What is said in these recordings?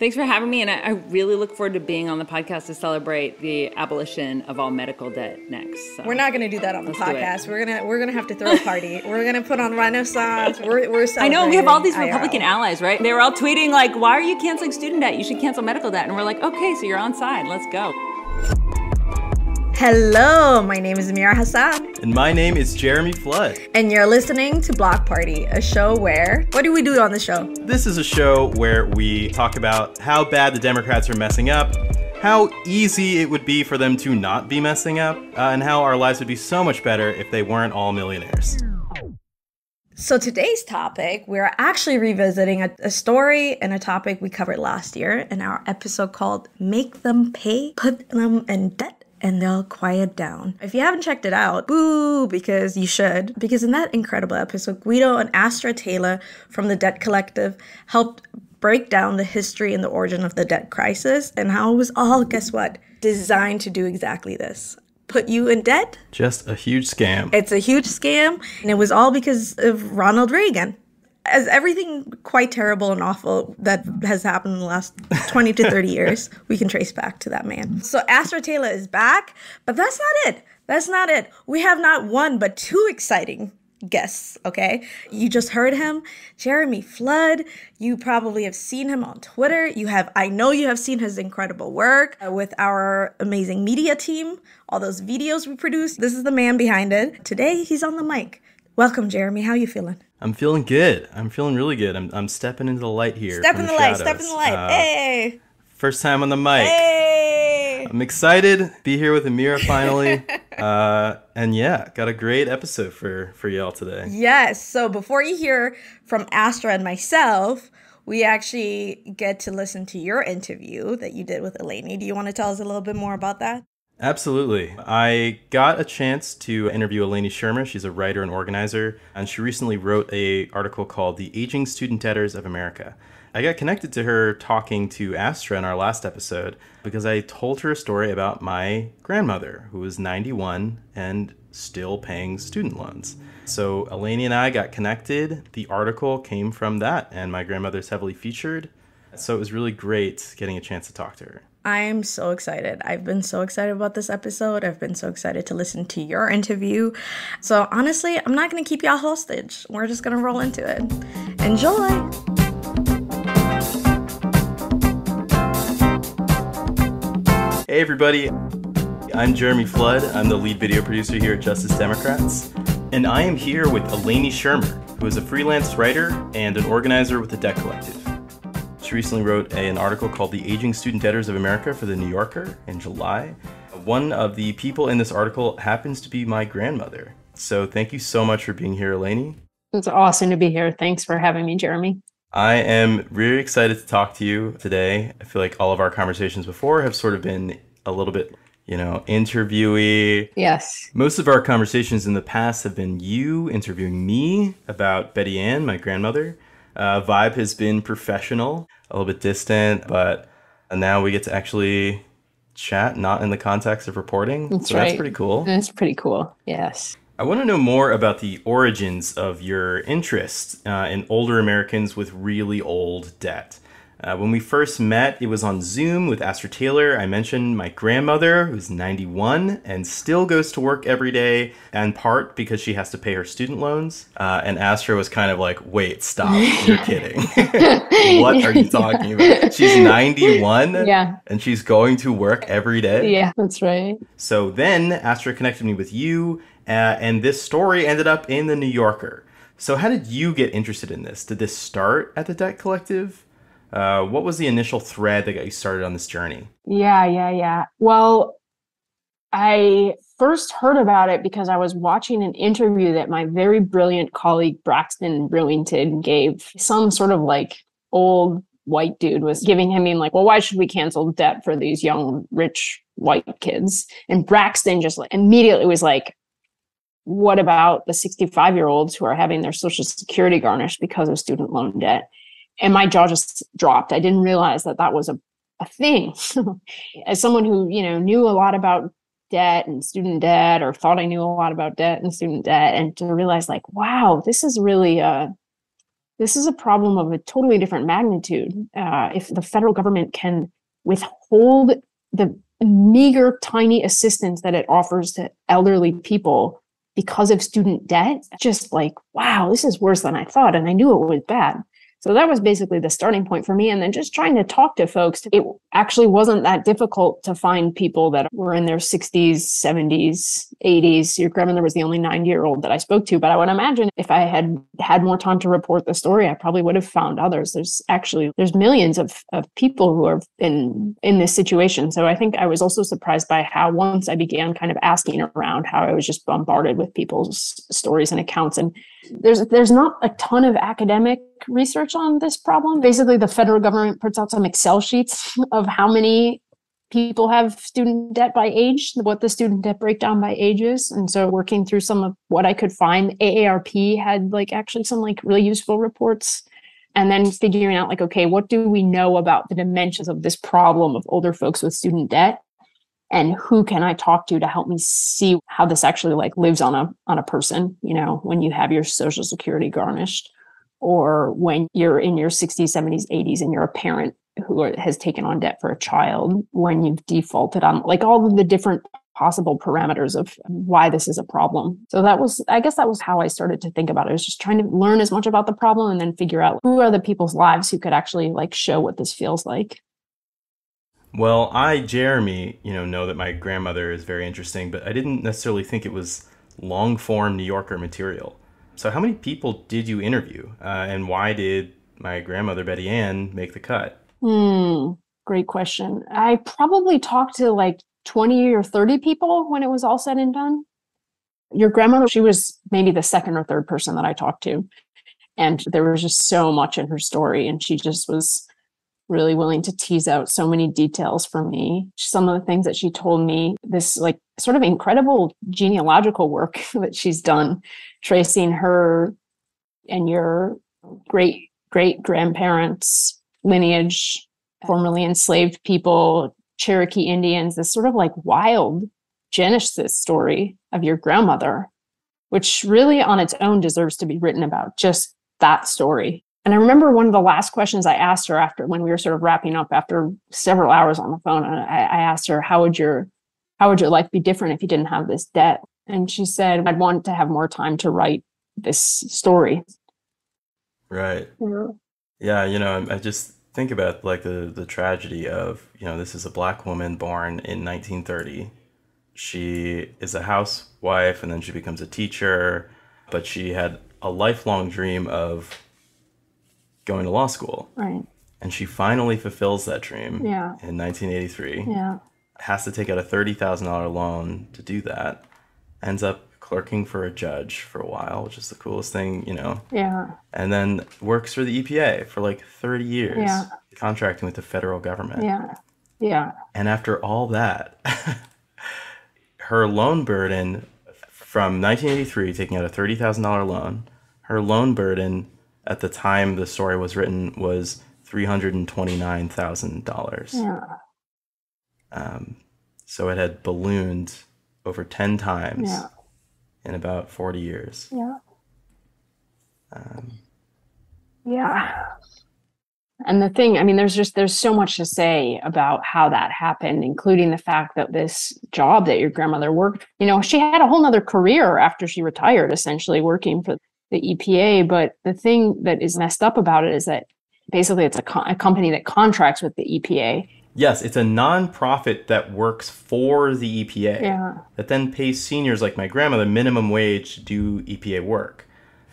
Thanks for having me, and I really look forward to being on the podcast to celebrate the abolition of all medical debt next. So. We're not going to do that on the podcast. We're gonna have to throw a party. We're gonna put on Renaissance. We're celebrating. I know we have all these Republican allies, right? They were all tweeting like, "Why are you canceling student debt? You should cancel medical debt." And we're like, "Okay, so you're on side. Let's go." Hello, my name is Amira Hassan. And my name is Jeremy Flood. And you're listening to Block Party, a show where... What do we do on the show? This is a show where we talk about how bad the Democrats are messing up, how easy it would be for them to not be messing up, and how our lives would be so much better if they weren't all millionaires. So today's topic, we're actually revisiting a story and a topic we covered last year in our episode called Make Them Pay, Put Them in Debt, and they'll quiet down. If you haven't checked it out, boo, because you should. Because in that incredible episode, Guido and Astra Taylor from the Debt Collective helped break down the history and the origin of the debt crisis and how it was all, guess what, designed to do exactly this. Put you in debt. Just a huge scam. It's a huge scam, and it was all because of Ronald Reagan. As everything quite terrible and awful that has happened in the last 20 to 30 years, we can trace back to that man. So Astra Taylor is back, but that's not it. That's not it. We have not one, but two exciting guests, okay? You just heard him, Jeremy Flood. You probably have seen him on Twitter. I know you have seen his incredible work with our amazing media team, all those videos we produce. This is the man behind it. Today, he's on the mic. Welcome, Jeremy. How you feeling? I'm feeling good. I'm feeling really good. I'm stepping into the light here. Step in the light. Hey! First time on the mic. Hey! I'm excited to be here with Amira finally. And yeah, got a great episode for y'all today. Yes. So before you hear from Astra and myself, we actually get to listen to your interview that you did with Eleni. Do you want to tell us a little bit more about that? Absolutely. I got a chance to interview Eleni Schirmer. She's a writer and organizer, and she recently wrote an article called The Aging Student Debtors of America. I got connected to her talking to Astra in our last episode because I told her a story about my grandmother, who was 91 and still paying student loans. So Eleni and I got connected. The article came from that, and my grandmother's heavily featured. So it was really great getting a chance to talk to her. I'm so excited. I've been so excited about this episode. I've been so excited to listen to your interview. So honestly, I'm not going to keep y'all hostage. We're just going to roll into it. Enjoy. Hey everybody, I'm Jeremy Flood. I'm the lead video producer here at Justice Democrats. And I am here with Eleni Schirmer, who is a freelance writer and an organizer with the Debt Collective. She recently wrote an article called The Aging Student Debtors of America for The New Yorker in July. One of the people in this article happens to be my grandmother. So thank you so much for being here, Eleni. It's awesome to be here. Thanks for having me, Jeremy. I am really excited to talk to you today. I feel like all of our conversations before have sort of been a little bit, interviewee. Yes. Most of our conversations in the past have been you interviewing me about Betty Ann, my grandmother. Vibe has been professional, a little bit distant, but now we get to actually chat, not in the context of reporting. That's That's pretty cool. That's pretty cool. Yes. I want to know more about the origins of your interest in older Americans with really old debt. When we first met, it was on Zoom with Astra Taylor. I mentioned my grandmother, who's 91 and still goes to work every day, in part because she has to pay her student loans. And Astra was kind of like, wait, stop, you're kidding. What are you talking about? She's 91 and she's going to work every day? Yeah, that's right. So then Astra connected me with you, and this story ended up in the New Yorker. So how did you get interested in this? Did this start at the Debt Collective? What was the initial thread that got you started on this journey? Yeah. Well, I first heard about it because I was watching an interview that my very brilliant colleague Braxton Brewington gave. Some sort of like old white dude was giving him being like, well, why should we cancel debt for these young, rich white kids? And Braxton just like immediately was like, what about the 65-year-olds who are having their Social Security garnished because of student loan debt? And my jaw just dropped. I didn't realize that was a thing. As someone who, knew a lot about debt and student debt, or thought I knew a lot about debt and student debt, and to realize like, wow, this is really this is a problem of a totally different magnitude. If the federal government can withhold the meager, tiny assistance that it offers to elderly people because of student debt, just like, wow, this is worse than I thought. And I knew it was bad. So that was basically the starting point for me. And then just trying to talk to folks, it actually wasn't that difficult to find people that were in their 60s, 70s, 80s. Your grandmother was the only 90-year-old that I spoke to. But I would imagine if I had had more time to report the story, I probably would have found others. There's millions of people who are in this situation. So I think I was also surprised by how once I began kind of asking around, how I was just bombarded with people's stories and accounts. And there's not a ton of academic research on this problem. Basically, the federal government puts out some Excel sheets of how many people have student debt by age, what the student debt breakdown by age is. And so working through some of what I could find, AARP had actually some really useful reports. And then figuring out okay, what do we know about the dimensions of this problem of older folks with student debt? And who can I talk to help me see how this actually lives on a person, when you have your Social Security garnished, or when you're in your 60s, 70s, 80s, and you're a parent who has taken on debt for a child, when you've defaulted on all of the different possible parameters of why this is a problem. So I guess that was how I started to think about it. I was just trying to learn as much about the problem and then figure out who are the people's lives who could actually show what this feels like. Well, I, Jeremy, know that my grandmother is very interesting, but I didn't necessarily think it was long-form New Yorker material. So how many people did you interview? And why did my grandmother, Betty Ann, make the cut? Great question. I probably talked to 20 or 30 people when it was all said and done. Your grandmother, she was maybe the second or third person that I talked to. And there was just so much in her story. And she just was really willing to tease out so many details for me. Some of the things that she told me, this sort of incredible genealogical work that she's done, tracing her and your great grandparents' lineage, formerly enslaved people, Cherokee Indians, this sort of wild genesis story of your grandmother, which really on its own deserves to be written about, just that story. And I remember one of the last questions I asked her after, when we were sort of wrapping up after several hours on the phone, and I asked her, how would your life be different if you didn't have this debt? And she said, I'd want to have more time to write this story. Right. Yeah, I just think about the tragedy of, this is a Black woman born in 1930. She is a housewife and then she becomes a teacher, but she had a lifelong dream of going to law school. Right. And she finally fulfills that dream in 1983. Yeah. Has to take out a $30,000 loan to do that. Ends up clerking for a judge for a while, which is the coolest thing, Yeah. And then works for the EPA for 30 years, contracting with the federal government. Yeah. Yeah. And after all that, her loan burden from 1983, taking out a $30,000 loan, her loan burden at the time the story was written was $329,000. Yeah. So it had ballooned over 10 times in about 40 years. Yeah. Yeah. And the thing, there's so much to say about how that happened, including the fact that this job that your grandmother worked, she had a whole nother career after she retired, essentially working for the EPA. But the thing that is messed up about it is that basically it's a company that contracts with the EPA. Yes, it's a nonprofit that works for the EPA that then pays seniors like my grandmother minimum wage to do EPA work.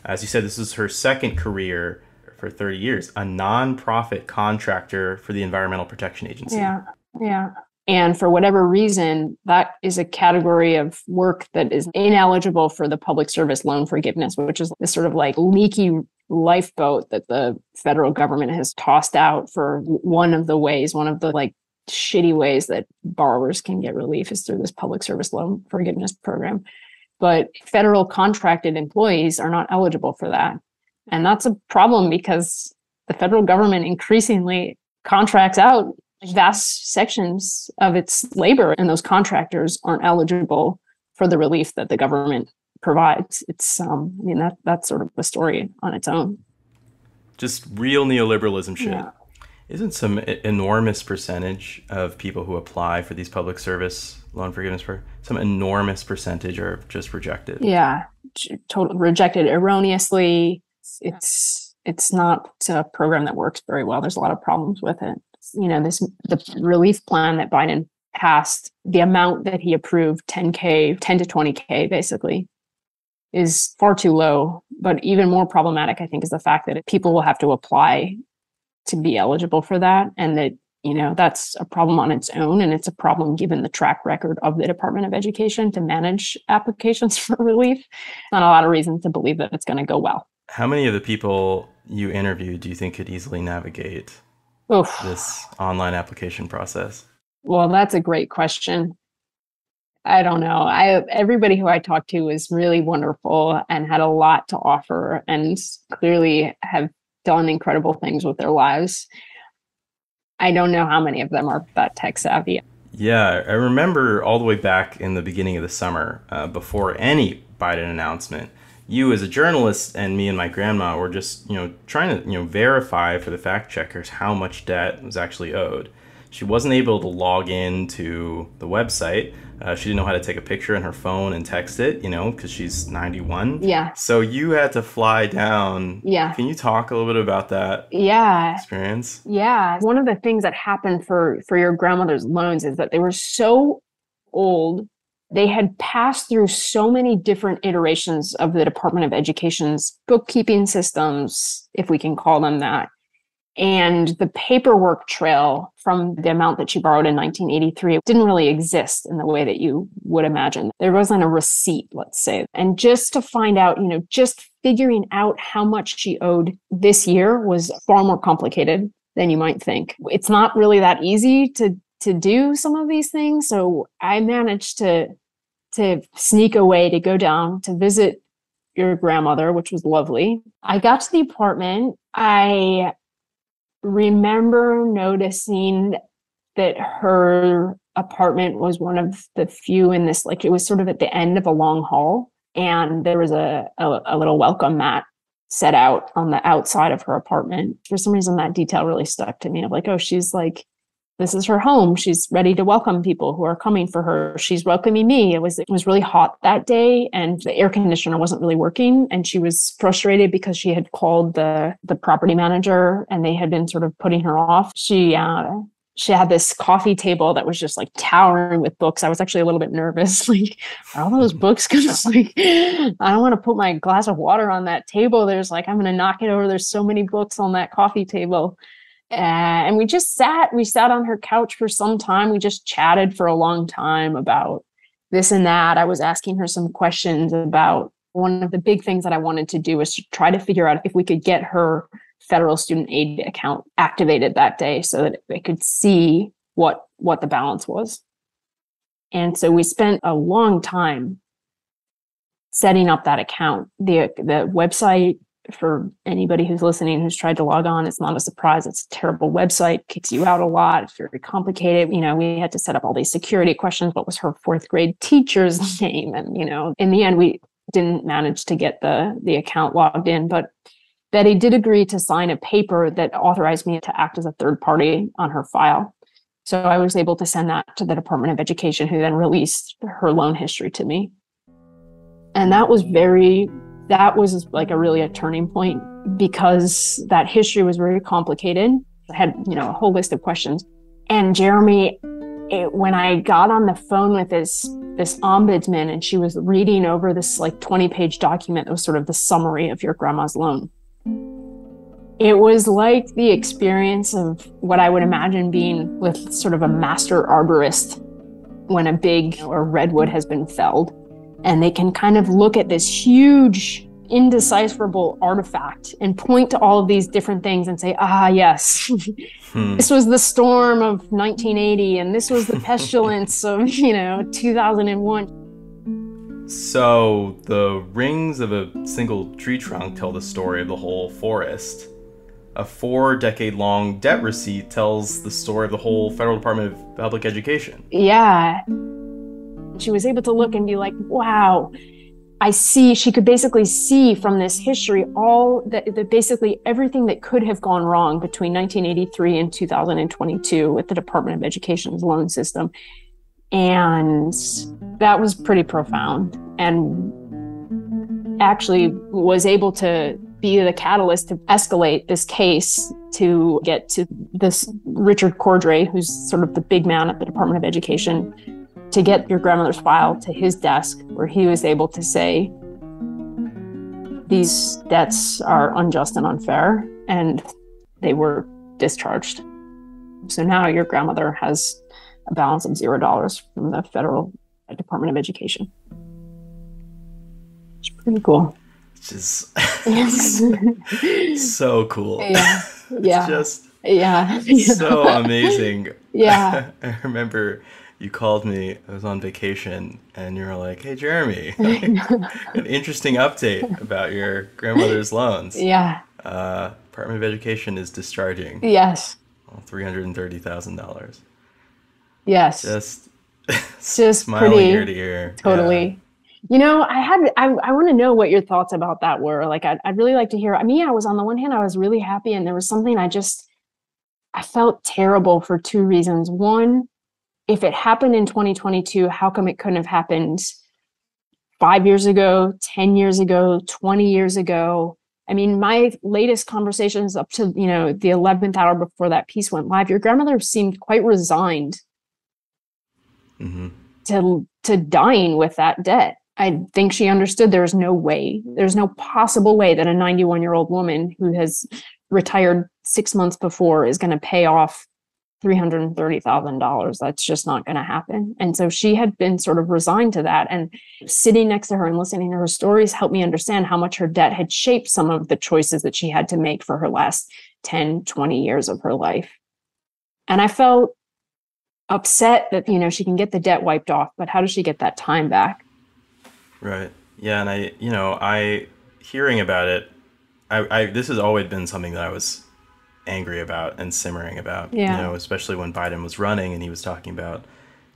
As you said, this is her second career for 30 years, a nonprofit contractor for the Environmental Protection Agency. Yeah, yeah. And for whatever reason, that is a category of work that is ineligible for the public service loan forgiveness, which is this sort of leaky lifeboat that the federal government has tossed out for one of the shitty ways that borrowers can get relief is through this public service loan forgiveness program. But federal contracted employees are not eligible for that. And that's a problem because the federal government increasingly contracts out vast sections of its labor, and those contractors aren't eligible for the relief that the government provides. It's that's sort of a story on its own. Just real neoliberalism shit. Yeah. Isn't some enormous percentage of people who apply for these public service loan forgiveness programs, some enormous percentage are just rejected? Yeah, totally rejected erroneously. It's not a program that works very well. There's a lot of problems with it. The relief plan that Biden passed, the amount that he approved, 10 to 20K basically, is far too low. But even more problematic, I think, is the fact that people will have to apply to be eligible for that. And that, that's a problem on its own. And it's a problem given the track record of the Department of Education to manage applications for relief. Not a lot of reason to believe that it's going to go well. How many of the people you interviewed do you think could easily navigate this online application process? Well, that's a great question. I don't know. Everybody who I talked to was really wonderful and had a lot to offer and clearly have done incredible things with their lives. I don't know how many of them are that tech savvy. Yeah, I remember all the way back in the beginning of the summer, before any Biden announcement, you as a journalist and me and my grandma were just, trying to, verify for the fact checkers how much debt was actually owed. She wasn't able to log into the website. She didn't know how to take a picture on her phone and text it, because she's 91. Yeah. So you had to fly down. Yeah. Can you talk a little bit about that experience? Yeah. One of the things that happened for your grandmother's loans is that they were so old. They had passed through so many different iterations of the Department of Education's bookkeeping systems, if we can call them that. And the paperwork trail from the amount that she borrowed in 1983 didn't really exist in the way that you would imagine. There wasn't a receipt, let's say. And just to find out, just figuring out how much she owed this year was far more complicated than you might think. It's not really that easy to do some of these things. So I managed to sneak away to go down to visit your grandmother, which was lovely. I got to the apartment. I remember noticing that her apartment was one of the few in this, it was sort of at the end of a long hall. And there was a little welcome mat set out on the outside of her apartment. For some reason, that detail really stuck to me of she's this is her home. She's ready to welcome people who are coming for her. She's welcoming me. It was really hot that day and the air conditioner wasn't really working. And she was frustrated because she had called the property manager and they had been sort of putting her off. She had this coffee table that was just towering with books. I was actually a little bit nervous. Are all those books going to I don't want to put my glass of water on that table. There's I'm going to knock it over. There's so many books on that coffee table. And we sat on her couch for some time. We just chatted for a long time about this and that. I was asking her some questions about one of the big things that I wanted to do was to try to figure out if we could get her federal student aid account activated that day so that they could see what the balance was. And so we spent a long time setting up that account. The website, for anybody who's listening who's tried to log on, it's not a surprise. It's a terrible website, kicks you out a lot. It's very complicated. We had to set up all these security questions. What was her fourth grade teacher's name? And, in the end, we didn't manage to get the account logged in. But Betty did agree to sign a paper that authorized me to act as a third party on her file. So I was able to send that to the Department of Education, who then released her loan history to me. And that was a turning point because that history was very complicated. I had, a whole list of questions. And Jeremy, when I got on the phone with this ombudsman and she was reading over this 20-page document that was sort of the summary of your grandma's loan, it was like the experience of what I would imagine being with sort of a master arborist when a big or redwood has been felled. And they can kind of look at this huge, indecipherable artifact and point to all of these different things and say, yes, this was the storm of 1980 and this was the pestilence of, 2001. So the rings of a single tree trunk tell the story of the whole forest. A 4-decade-long debt receipt tells the story of the whole Federal Department of Public Education. Yeah. She was able to look and be like, wow, she could basically see from this history all that basically everything that could have gone wrong between 1983 and 2022 with the Department of Education's loan system. And that was pretty profound, and actually was able to be the catalyst to escalate this case to get to this Richard Cordray, who's sort of the big man at the Department of Education, to get your grandmother's file to his desk, where he was able to say, these debts are unjust and unfair, and they were discharged. So now your grandmother has a balance of $0 from the Federal Department of Education. It's pretty cool. Which is so cool. Yeah. Yeah. Just yeah. so amazing. Yeah. I remember you called me, I was on vacation, and you were like, hey, Jeremy, an interesting update about your grandmother's loans. Yeah. Department of Education is discharging. Yes. $330,000. Yes. Just smiling pretty, ear to ear. Totally. Yeah. You know, I want to know what your thoughts about that were. Like, I'd really like to hear. I mean, I was, on the one hand, I was really happy, and there was something I felt terrible for two reasons. One, if it happened in 2022, how come it couldn't have happened 5 years ago, 10 years ago, 20 years ago? I mean, my latest conversations up to, the 11th hour before that piece went live, your grandmother seemed quite resigned to dying with that debt. I think she understood there's no possible way that a 91-year-old woman who has retired 6 months before is going to pay off $330,000. That's just not going to happen. And so she had been sort of resigned to that. And sitting next to her and listening to her stories helped me understand how much her debt had shaped some of the choices that she had to make for her last 10, 20 years of her life. And I felt upset that, she can get the debt wiped off, but how does she get that time back? Right. Yeah. And I hearing about it, this has always been something that I was angry about and simmering about, especially when Biden was running and he was talking about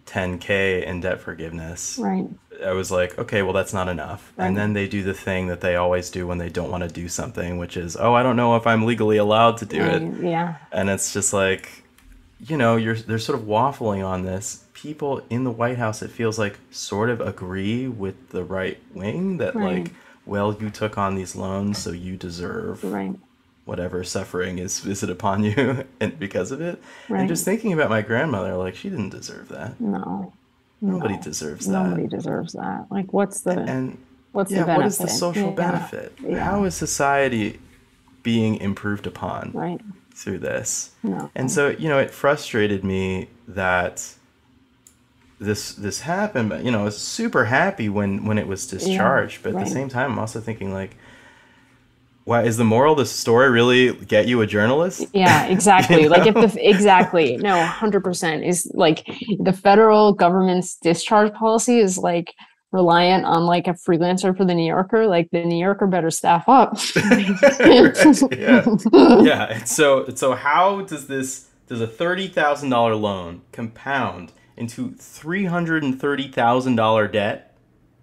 $10K in debt forgiveness. Right. I was like, okay, well, that's not enough. Right. And then they do the thing that they always do when they don't want to do something, which is, I don't know if I'm legally allowed to do it. Yeah. And it's just like, they're sort of waffling on this. People in the White House, it feels like, sort of agree with the right wing that like, well, you took on these loans, so you deserve whatever suffering is visited upon you and because of it. Right. And just thinking about my grandmother, like, she didn't deserve that. Nobody deserves that. Nobody deserves that. Like, what's the benefit? What is the social benefit? Yeah. How is society being improved upon through this? No. And so, it frustrated me that this happened, but I was super happy when it was discharged. But at the same time, I'm also thinking, like, why is the moral of the story really get you a journalist? Yeah, exactly. Like, exactly. No, 100% is like the federal government's discharge policy is like reliant on like a freelancer for the New Yorker. Like, the New Yorker better staff up. Yeah. And so how does a $30,000 loan compound into $330,000 debt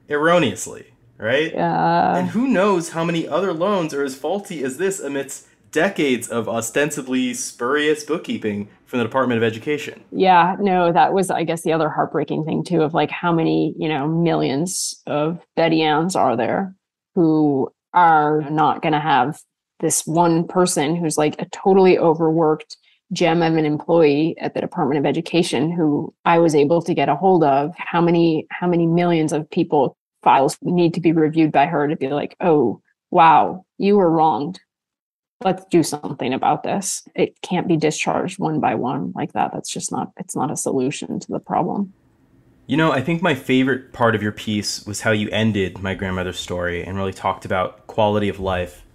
erroneously? Right? Yeah. And who knows how many other loans are as faulty as this amidst decades of ostensibly spurious bookkeeping from the Department of Education. Yeah, no, that was, I guess, the other heartbreaking thing too, of like how many, millions of Betty Ann's are there who are not going to have this one person who's like a totally overworked gem of an employee at the Department of Education who I was able to get a hold of. How many millions of people files need to be reviewed by her to be like, oh, wow, you were wronged. Let's do something about this. It can't be discharged one by one like that. That's just it's not a solution to the problem. I think my favorite part of your piece was how you ended my grandmother's story and really talked about quality of life.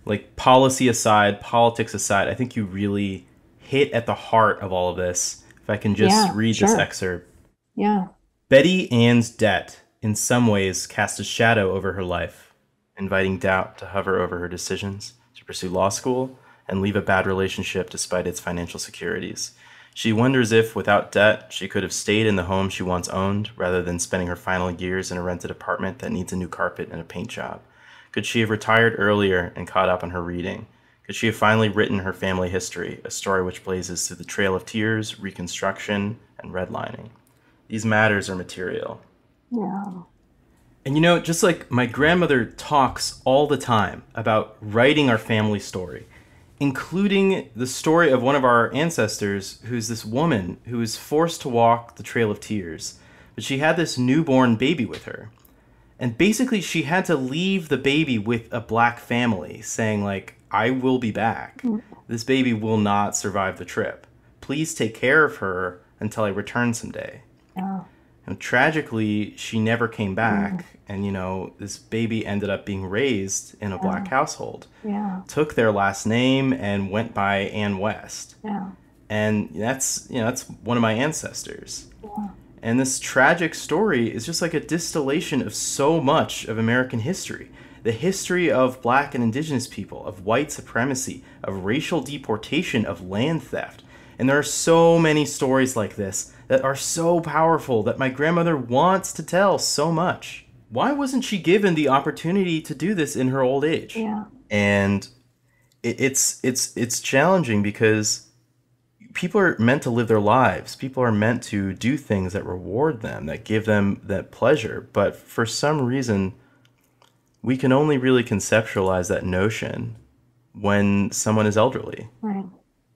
Like, policy aside, politics aside, I think you really hit at the heart of all of this. If I can just read this excerpt. Yeah. Betty Ann's debt in some ways cast a shadow over her life, inviting doubt to hover over her decisions to pursue law school and leave a bad relationship despite its financial securities. She wonders if, without debt, she could have stayed in the home she once owned rather than spending her final years in a rented apartment that needs a new carpet and a paint job. Could she have retired earlier and caught up on her reading? Could she have finally written her family history, a story which blazes through the trail of tears, reconstruction, and redlining? These matters are material. Yeah. And just like my grandmother talks all the time about writing our family story, including the story of one of our ancestors who's this woman who was forced to walk the Trail of Tears, but she had this newborn baby with her. And basically she had to leave the baby with a black family saying, like, I will be back. This baby will not survive the trip. Please take care of her until I return someday. Yeah. And tragically, she never came back. And, this baby ended up being raised in a black household. Yeah. Took their last name and went by Ann West. Yeah. And that's one of my ancestors. Yeah. And this tragic story is just like a distillation of so much of American history. The history of black and indigenous people, of white supremacy, of racial deportation, of land theft. And there are so many stories like this that are so powerful that my grandmother wants to tell so much. Why wasn't she given the opportunity to do this in her old age? Yeah. And it's challenging because people are meant to live their lives. People are meant to do things that reward them, that give them that pleasure. But for some reason, we can only really conceptualize that notion when someone is elderly.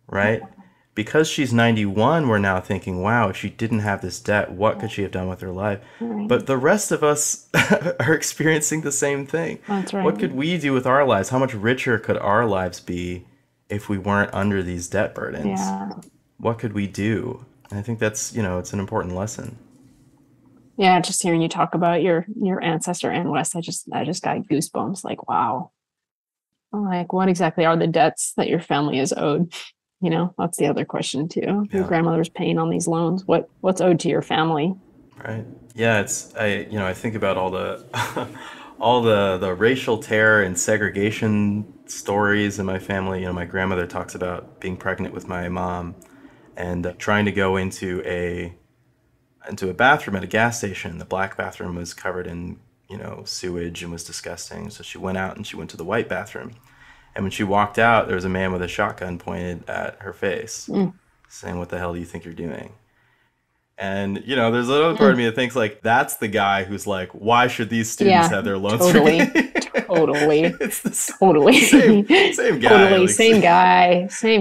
Right? Because she's 91, we're now thinking, wow, if she didn't have this debt, what could she have done with her life? But the rest of us are experiencing the same thing. That's right. What could we do with our lives? How much richer could our lives be if we weren't under these debt burdens? Yeah. What could we do? And I think that's, it's an important lesson. Yeah, just hearing you talk about your ancestor Ann West, I just got goosebumps. Like, wow. Like, what exactly are the debts that your family is owed? That's the other question too. Your grandmother's paying on these loans. What's owed to your family? Right. Yeah. I think about all the all the racial terror and segregation stories in my family. My grandmother talks about being pregnant with my mom and trying to go into a bathroom at a gas station. The black bathroom was covered in, sewage and was disgusting. So she went out and she went to the white bathroom. And when she walked out, there was a man with a shotgun pointed at her face saying, "What the hell do you think you're doing?" And, there's another part of me that thinks, like, that's the guy who's like, why should these students have their loans Totally. It's totally. Same guy. Totally. Like, Same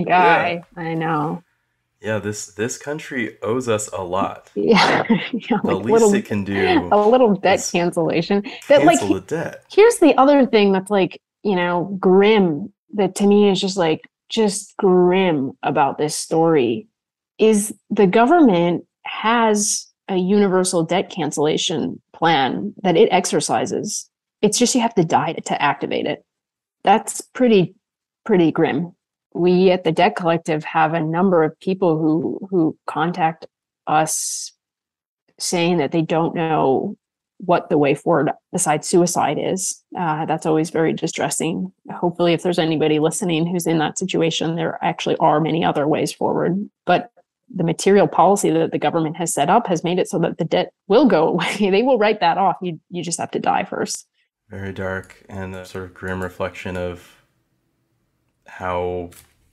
guy. Yeah. I know. Yeah, this country owes us a lot. Yeah. The least it can do. A little debt cancellation. Cancel the debt. Here's the other thing that's like, grim, that to me is just grim about this story, is the government has a universal debt cancellation plan that it exercises. It's just you have to die to activate it. That's pretty grim. We at the Debt Collective have a number of people who contact us saying that they don't know what the way forward besides suicide is. That's always very distressing. Hopefully, if there's anybody listening who's in that situation, there actually are many other ways forward. But the material policy that the government has set up has made it so that the debt will go away. They will write that off. You just have to die first. Very dark and a sort of grim reflection of how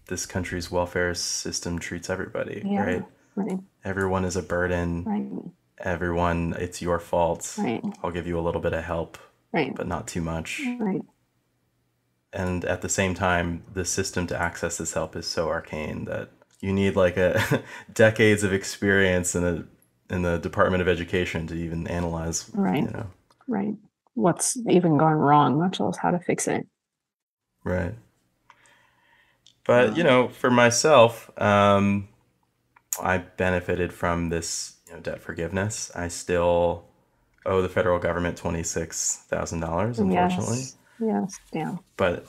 this country's welfare system treats everybody, right? Right. Everyone is a burden. Right. Everyone, it's your fault. Right. I'll give you a little bit of help, right, but not too much. Right. And at the same time, the system to access this help is so arcane that you need like a decades of experience in the Department of Education to even analyze. Right. Right. What's even gone wrong, much less how to fix it. Right. But for myself, I benefited from this debt forgiveness. I still owe the federal government $26,000, unfortunately. Yes. Yeah. But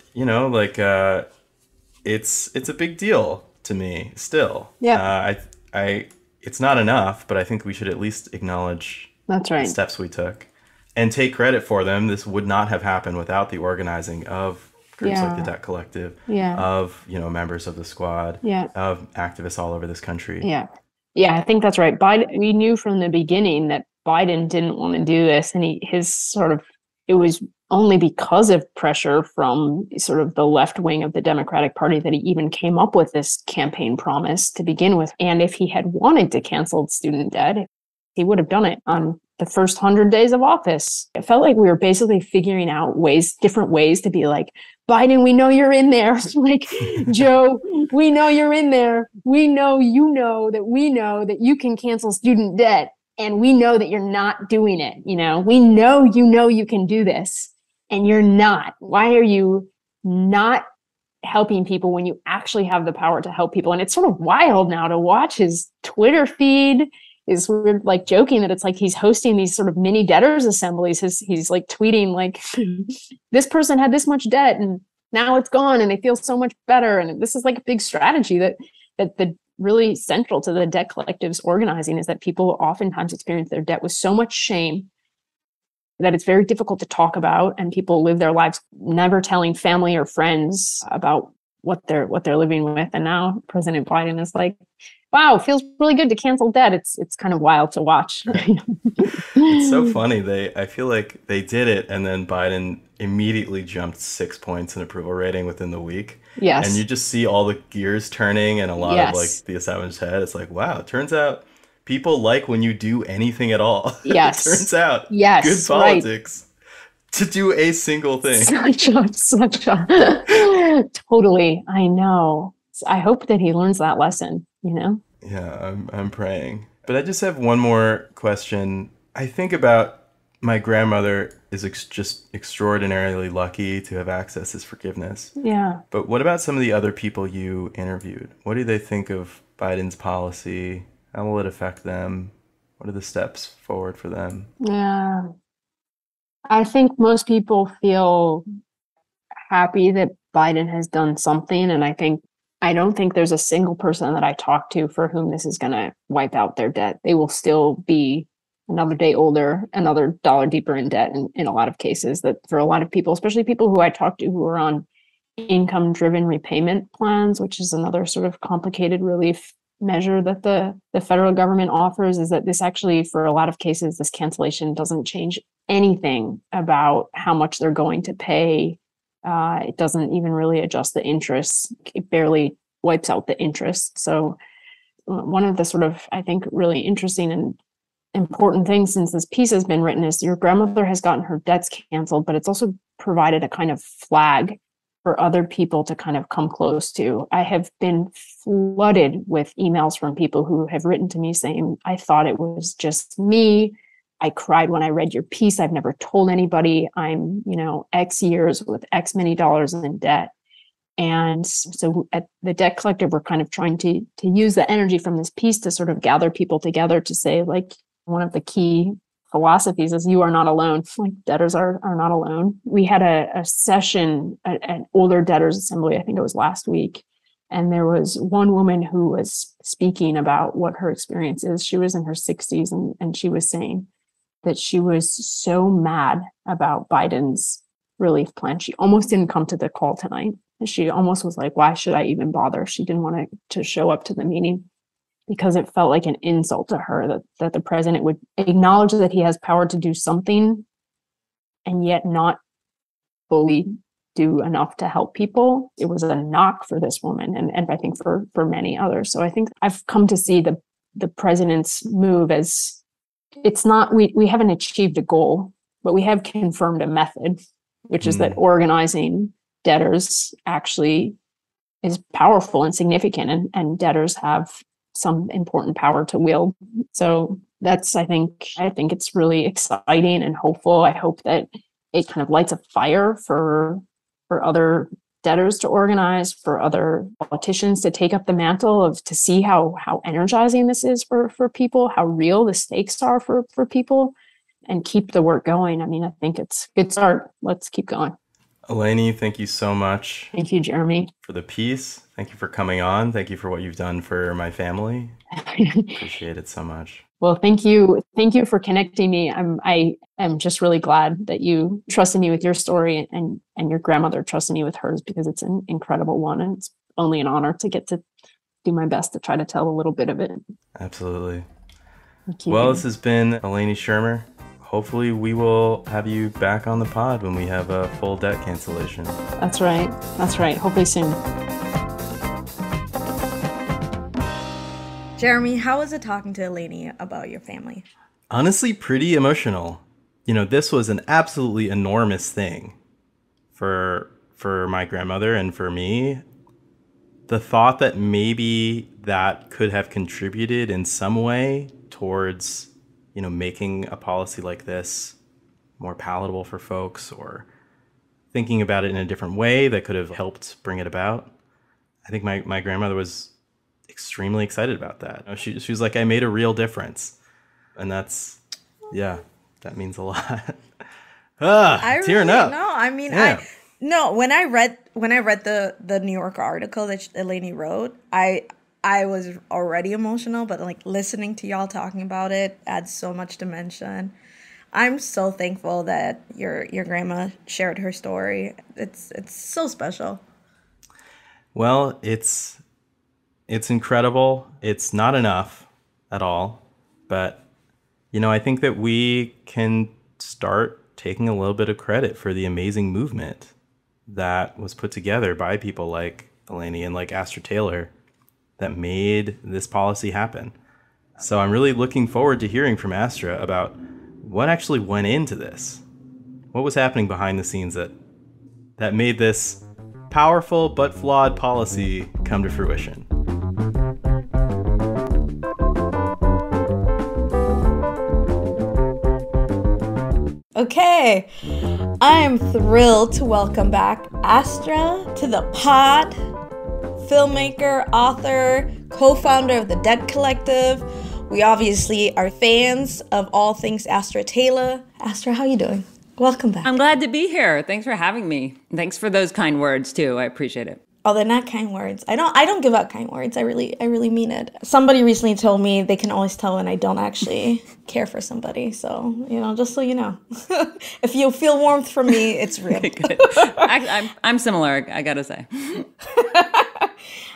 it's a big deal to me still. Yeah. It's not enough, but I think we should at least acknowledge that's right. the steps we took and take credit for them. This would not have happened without the organizing of groups like the Yeah. Debt Collective, Yeah. of, members of the squad, Yeah. of activists all over this country. Yeah. Yeah, I think that's right. Biden, we knew from the beginning that Biden didn't want to do this. And it was only because of pressure from sort of the left wing of the Democratic Party that he even came up with this campaign promise to begin with. And if he had wanted to cancel student debt, he would have done it on the first 100 days of office. It felt like we were basically figuring out different ways to be like, Biden, we know you're in there. Like, Joe, we know you're in there. We know that you can cancel student debt. And we know that you're not doing it. We know you can do this and you're not. Why are you not helping people when you actually have the power to help people? And it's sort of wild now to watch his Twitter feed. We're like joking that it's like he's hosting these sort of mini debtors assemblies. He's like tweeting like, this person had this much debt and now it's gone and they feel so much better. And this is like a big strategy that the really central to the debt collective's organizing is that people oftentimes experience their debt with so much shame that it's very difficult to talk about, and people live their lives never telling family or friends about what they're living with. And now President Biden is like, wow, it feels really good to cancel debt. It's kind of wild to watch. It's so funny. I feel like they did it, and then Biden immediately jumped 6 points in approval rating within the week. Yes. And you just see all the gears turning and a lot Yes. of like the establishment's head. It's like, wow, it turns out people like when you do anything at all. Yes. It turns out Yes, good politics to do a single thing. Such a totally. I know. I hope that he learns that lesson, Yeah, I'm praying. But I just have one more question. I think about my grandmother is just extraordinarily lucky to have access to forgiveness. Yeah. But what about some of the other people you interviewed? What do they think of Biden's policy? How will it affect them? What are the steps forward for them? Yeah. I think most people feel happy that Biden has done something. And I don't think there's a single person that I talk to for whom this is going to wipe out their debt. They will still be another day older, another dollar deeper in debt in a lot of cases. That for a lot of people, especially people who I talk to who are on income-driven repayment plans, which is another sort of complicated relief measure that the federal government offers, is that this actually, for a lot of cases, this cancellation doesn't change anything about how much they're going to pay. It doesn't even really adjust the interest. It barely wipes out the interest. So one of the sort of, I think, really interesting and important things since this piece has been written is your grandmother has gotten her debts canceled, but it's also provided a kind of flag for other people to kind of come close to. I have been flooded with emails from people who have written to me saying, I thought it was just me. I cried when I read your piece. I've never told anybody. I'm, X years with X many dollars in debt. And so at the Debt Collective, we're kind of trying to use the energy from this piece to sort of gather people together to say, like, one of the key philosophies is you are not alone. Like, debtors are not alone. We had a session at an older debtors assembly, I think it was last week. And there was one woman who was speaking about what her experience is. She was in her 60s and she was saying that she was so mad about Biden's relief plan. She almost didn't come to the call tonight. And she almost was like, why should I even bother? She didn't want to show up to the meeting because it felt like an insult to her that the president would acknowledge that he has power to do something and yet not fully do enough to help people. It was a knock for this woman and I think for many others. So I think I've come to see the president's move as, it's not, we haven't achieved a goal, but we have confirmed a method, which is that organizing debtors actually is powerful and significant, and debtors have some important power to wield. So that's, I think it's really exciting and hopeful. I hope that it kind of lights a fire for other debtors to organize, for other politicians to take up the mantle to see how energizing this is for people, how real the stakes are for people, and keep the work going. I mean, I think it's a good start. Let's keep going. Eleni, thank you so much. Thank you, Jeremy. For the piece. Thank you for coming on. Thank you for what you've done for my family. Appreciate it so much. Well, thank you. Thank you for connecting me. I I'm just really glad that you trusted me with your story and your grandmother trusted me with hers, because it's an incredible one. And it's only an honor to get to do my best to try to tell a little bit of it. Absolutely. Thank you. Well, this has been Eleni Schirmer. Hopefully we will have you back on the pod when we have a full debt cancellation. That's right. That's right. Hopefully soon. Jeremy, how was it talking to Eleni about your family? Honestly, pretty emotional. You know, this was an absolutely enormous thing for my grandmother and for me. The thought that maybe that could have contributed in some way towards, you know, making a policy like this more palatable for folks, or thinking about it in a different way that could have helped bring it about. I think my grandmother was extremely excited about that. She was like, I made a real difference. And that's, yeah, that means a lot. Tearing up. No, I mean, yeah. when I read the New Yorker article that Eleni wrote, I was already emotional, but like listening to y'all talking about it adds so much dimension. I'm so thankful that your grandma shared her story. It's so special. Well, it's incredible. It's not enough at all, but you know, I think that we can start taking a little bit of credit for the amazing movement that was put together by people like Eleni and like Astra Taylor that made this policy happen. So I'm really looking forward to hearing from Astra about what actually went into this. What was happening behind the scenes that made this powerful but flawed policy come to fruition. Okay, I'm thrilled to welcome back Astra to the pod. Filmmaker, author, co-founder of the Debt Collective. We obviously are fans of all things Astra Taylor. Astra, how you doing? Welcome back. I'm glad to be here. Thanks for having me. Thanks for those kind words too. I appreciate it. Oh, they're not kind words. I don't give out kind words. I really mean it. Somebody recently told me they can always tell when I don't actually care for somebody. So, you know, just so you know. If you feel warmth from me, it's real. Okay, good. I'm similar, I gotta say.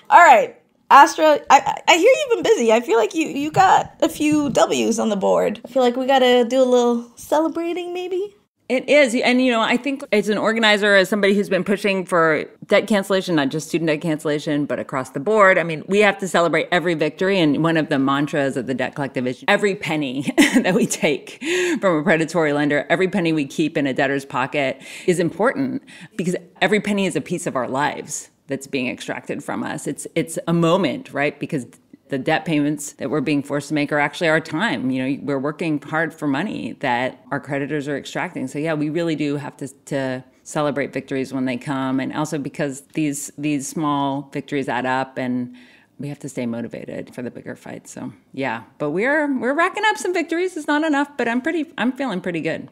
All right, Astra, I hear you've been busy. I feel like you got a few W's on the board. I feel like we got to do a little celebrating maybe. It is. And, you know, I think as an organizer, as somebody who's been pushing for debt cancellation, not just student debt cancellation, but across the board, I mean, we have to celebrate every victory. And one of the mantras of the Debt Collective is every penny that we take from a predatory lender, every penny we keep in a debtor's pocket is important, because every penny is a piece of our lives that's being extracted from us. It's a moment, right? Because the debt payments that we're being forced to make are actually our time. You know, we're working hard for money that our creditors are extracting. So yeah, we really do have to celebrate victories when they come. And also because these small victories add up, and we have to stay motivated for the bigger fight. So yeah, but we're racking up some victories. It's not enough, but I'm feeling pretty good.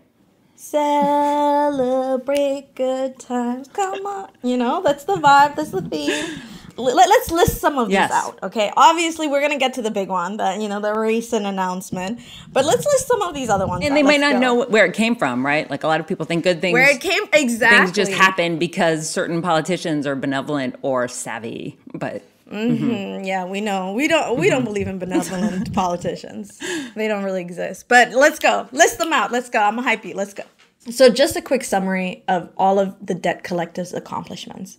Celebrate good times. Come on. You know, that's the vibe. That's the theme. Let's list some of these out, okay? Obviously, we're going to get to the big one, the recent announcement. But let's list some of these other ones. And they might not know where it came from, right? Like a lot of people think good things. Where it came, exactly. Things just happen because certain politicians are benevolent or savvy. But yeah, we know. We don't believe in benevolent politicians. They don't really exist. But let's go. List them out. Let's go. I'm going to hype you. Let's go. So just a quick summary of all of the Debt Collective's accomplishments.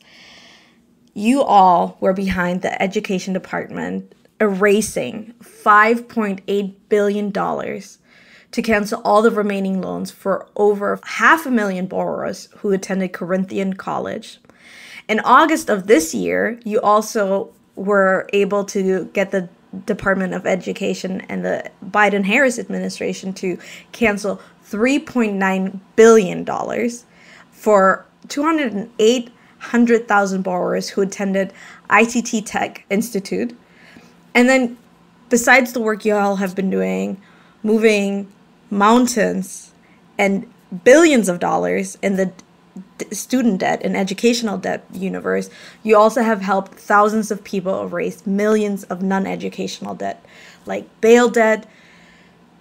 You all were behind the education department erasing $5.8 billion to cancel all the remaining loans for over 500,000 borrowers who attended Corinthian College. In August of this year, you also were able to get the Department of Education and the Biden-Harris administration to cancel $3.9 billion for 208,000 borrowers who attended ITT Tech Institute. And then besides the work you all have been doing, moving mountains and billions of dollars in the student debt and educational debt universe, you also have helped thousands of people erase millions of non-educational debt, like bail debt,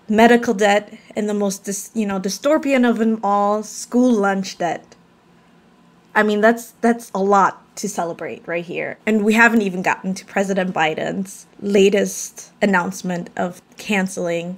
medical debt, and the most dystopian of them all, school lunch debt. I mean, that's a lot to celebrate right here. And we haven't even gotten to President Biden's latest announcement of canceling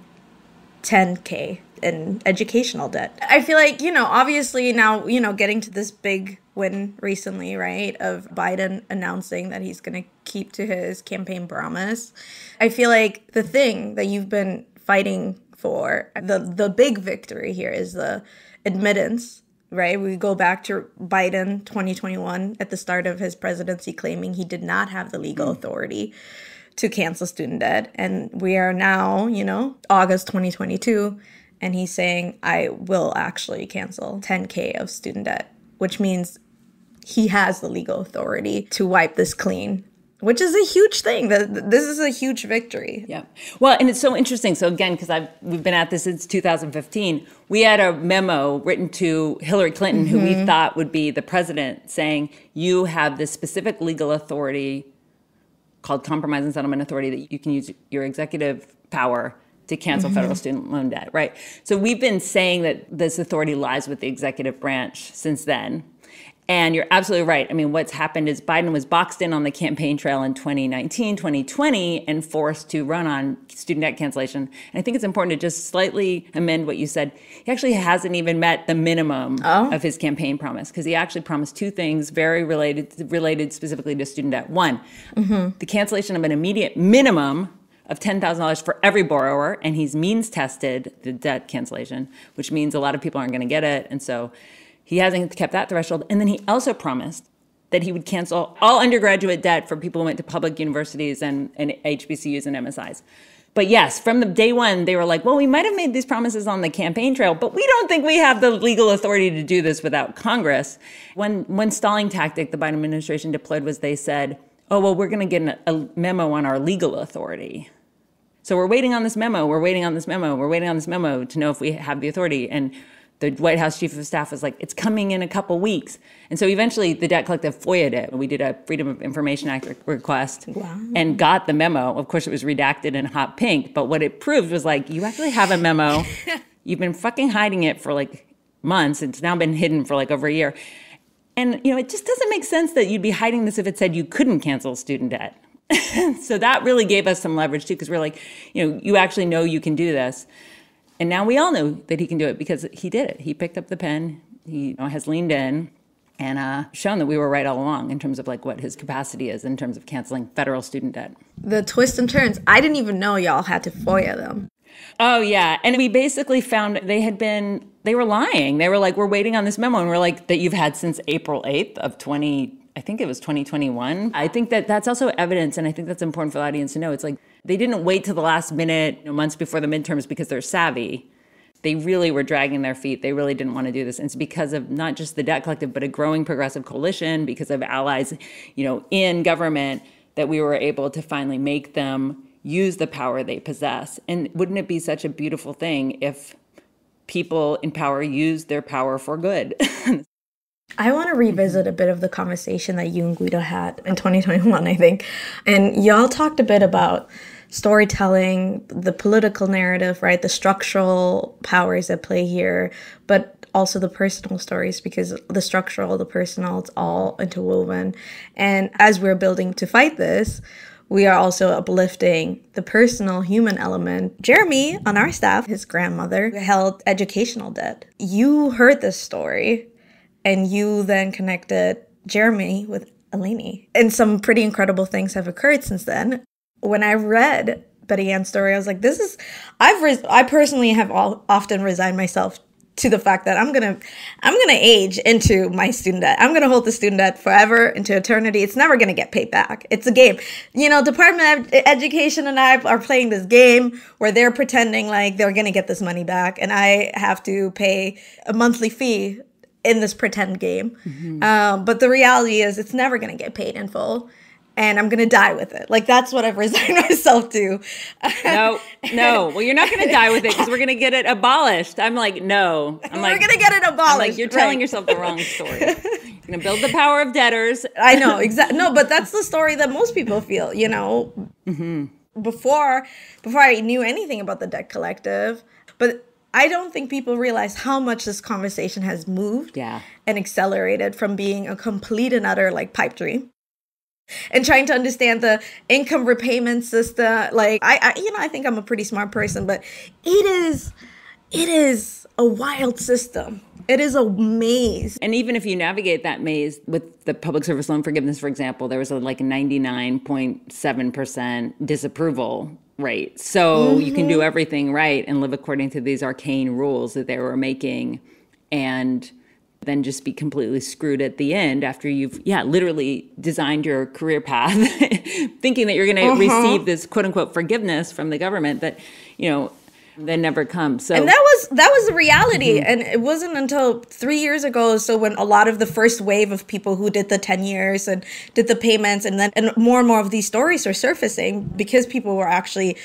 $10K in educational debt. I feel like, obviously now, getting to this big win recently, right, of Biden announcing that he's going to keep to his campaign promise. I feel like the thing that you've been fighting for, the big victory here, is the admittance, right? We go back to Biden 2021 at the start of his presidency claiming he did not have the legal authority to cancel student debt. And we are now, August 2022, and he's saying, I will actually cancel $10K of student debt, which means he has the legal authority to wipe this clean, which is a huge thing. This is a huge victory. Yeah. Well, and it's so interesting. So again, because we've been at this since 2015, we had a memo written to Hillary Clinton, who we thought would be the president, saying, you have this specific legal authority called Compromise and Settlement Authority that you can use your executive power to cancel federal student loan debt, right? So we've been saying that this authority lies with the executive branch since then. And you're absolutely right. I mean, what's happened is Biden was boxed in on the campaign trail in 2019, 2020, and forced to run on student debt cancellation. And I think it's important to just slightly amend what you said. He actually hasn't even met the minimum of his campaign promise, because he actually promised two things very related specifically to student debt. One, the cancellation of an immediate minimum of $10,000 for every borrower, and he's means tested the debt cancellation, which means a lot of people aren't going to get it. And so he hasn't kept that threshold. And then he also promised that he would cancel all undergraduate debt for people who went to public universities and HBCUs and MSIs. But yes, from the day one, they were like, well, we might have made these promises on the campaign trail, but we don't think we have the legal authority to do this without Congress. One stalling tactic the Biden administration deployed was they said, oh, well, we're going to get a memo on our legal authority. So we're waiting on this memo, we're waiting on this memo, we're waiting on this memo to know if we have the authority. And the White House Chief of Staff was like, it's coming in a couple weeks. And so eventually the Debt Collective FOIA'd it. We did a Freedom of Information Act request and got the memo. Of course, it was redacted in hot pink. But what it proved was like, you actually have a memo. You've been fucking hiding it for like months. It's now been hidden for like over a year. And, it just doesn't make sense that you'd be hiding this if it said you couldn't cancel student debt. So that really gave us some leverage too, because we're like, you actually know you can do this. And now we all know that he can do it because he did it. He picked up the pen. He has leaned in and shown that we were right all along in terms of like what his capacity is in terms of canceling federal student debt. The twists and turns. I didn't even know y'all had to FOIA them. Oh, yeah. And we basically found they were lying. They were like, we're waiting on this memo. And we're like, that you've had since April 8th of 2021. I think that's also evidence, and I think that's important for the audience to know. It's like they didn't wait till the last minute, months before the midterms, because they're savvy. They really were dragging their feet. They really didn't want to do this. And it's because of not just the Debt Collective, but a growing progressive coalition, because of allies, in government, that we were able to finally make them use the power they possess. And wouldn't it be such a beautiful thing if people in power used their power for good? I want to revisit a bit of the conversation that you and Guido had in 2021, I think. And y'all talked a bit about storytelling, the political narrative, right? The structural powers at play here, but also the personal stories, because the structural, the personal, it's all interwoven. And as we're building to fight this, we are also uplifting the personal human element. Jeremy, on our staff, his grandmother held educational debt. You heard this story, and you then connected Jeremy with Eleni. And some pretty incredible things have occurred since then. When I read Betty Ann's story, I was like, I personally have often resigned myself to the fact that I'm gonna age into my student debt. I'm gonna hold the student debt forever, into eternity. It's never gonna get paid back. It's a game. Department of Education and I are playing this game where they're pretending like they're gonna get this money back, and I have to pay a monthly fee in this pretend game. But the reality is it's never going to get paid in full, and I'm going to die with it. Like, that's what I've resigned myself to. No. Well, you're not going to die with it because we're going to get it abolished. I'm like, no. We're going to get it abolished. I'm like, you're telling yourself the wrong story. You're going to build the power of debtors. I know, exactly. No, but that's the story that most people feel, before I knew anything about the debt collective. But I don't think people realize how much this conversation has moved and accelerated from being a complete and utter like pipe dream and trying to understand the income repayment system. Like I think I'm a pretty smart person, but it is a wild system. It is a maze. And even if you navigate that maze with the public service loan forgiveness, for example, there was a 99.7% disapproval rate. So you can do everything right and live according to these arcane rules that they were making, and then just be completely screwed at the end after you've literally designed your career path thinking that you're going to receive this quote unquote forgiveness from the government that that never comes. So, and that was the reality. And it wasn't until 3 years ago, so when a lot of the first wave of people who did the 10 years and did the payments, and more of these stories are surfacing because people were actually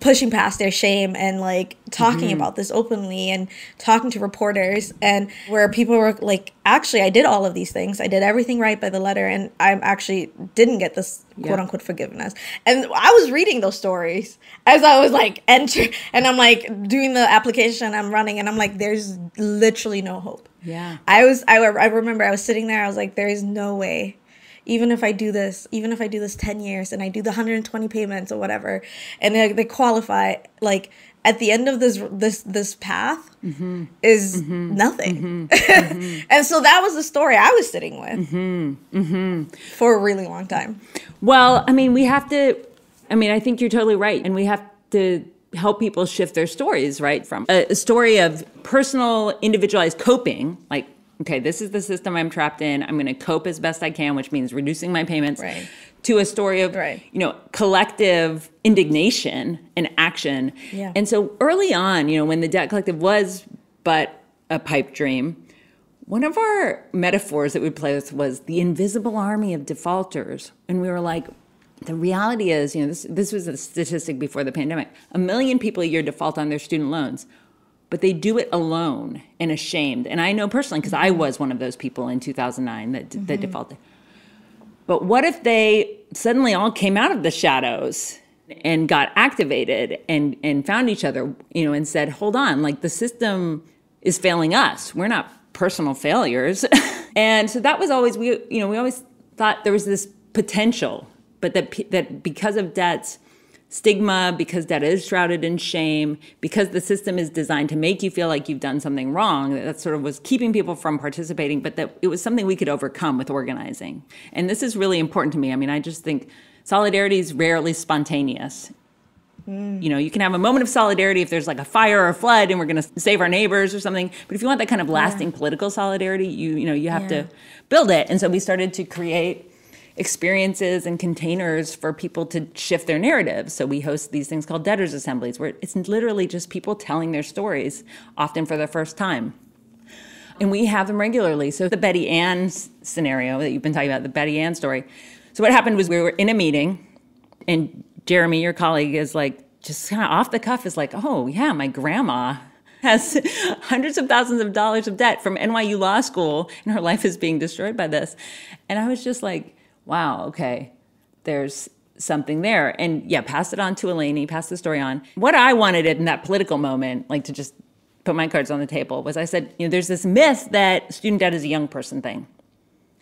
pushing past their shame and like talking about this openly and talking to reporters, and where people were like, actually, I did all of these things. I did everything right by the letter, and I actually didn't get this quote unquote forgiveness. And I was reading those stories as I was like and I'm like doing the application, I'm running, and I'm like, there's literally no hope. Yeah. I remember I was sitting there, I was like, there is no way. Even if I do this 10 years and I do the 120 payments or whatever, and they qualify, like at the end of this path is nothing. And so that was the story I was sitting with for a really long time. Well, I mean, I think you're totally right. And we have to help people shift their stories, right? From a story of personal, individualized coping, like, okay, this is the system I'm trapped in. I'm going to cope as best I can, which means reducing my payments, to a story of, collective indignation and action. Yeah. And so early on, when the debt collective was but a pipe dream, one of our metaphors that we play with was the invisible army of defaulters. And we were like, the reality is, this was a statistic before the pandemic, 1 million people a year default on their student loans. But they do it alone and ashamed. And I know personally, because I was one of those people in 2009 that defaulted. But what if they suddenly all came out of the shadows and got activated and found each other, and said, hold on, like the system is failing us. We're not personal failures. And so that was always, we always thought there was this potential, but that because of debt's stigma, because debt is shrouded in shame, because the system is designed to make you feel like you've done something wrong, that sort of was keeping people from participating, but that it was something we could overcome with organizing. And this is really important to me. I mean, I just think solidarity is rarely spontaneous. You can have a moment of solidarity if there's like a fire or a flood and we're going to save our neighbors or something. But if you want that kind of lasting political solidarity, you have to build it. And so we started to create experiences and containers for people to shift their narratives. So we host these things called Debtors assemblies, where it's literally just people telling their stories, often for the first time. And we have them regularly. So the Betty Ann scenario that you've been talking about, the Betty Ann story. So what happened was we were in a meeting, and Jeremy, your colleague, is like, just kind of off the cuff, is like, oh yeah, my grandma has hundreds of thousands of dollars of debt from NYU Law School, and her life is being destroyed by this. And I was just like, wow, okay, there's something there. And passed it on to Eleni, passed the story on. What I wanted in that political moment, like to just put my cards on the table, was I said, there's this myth that student debt is a young person thing.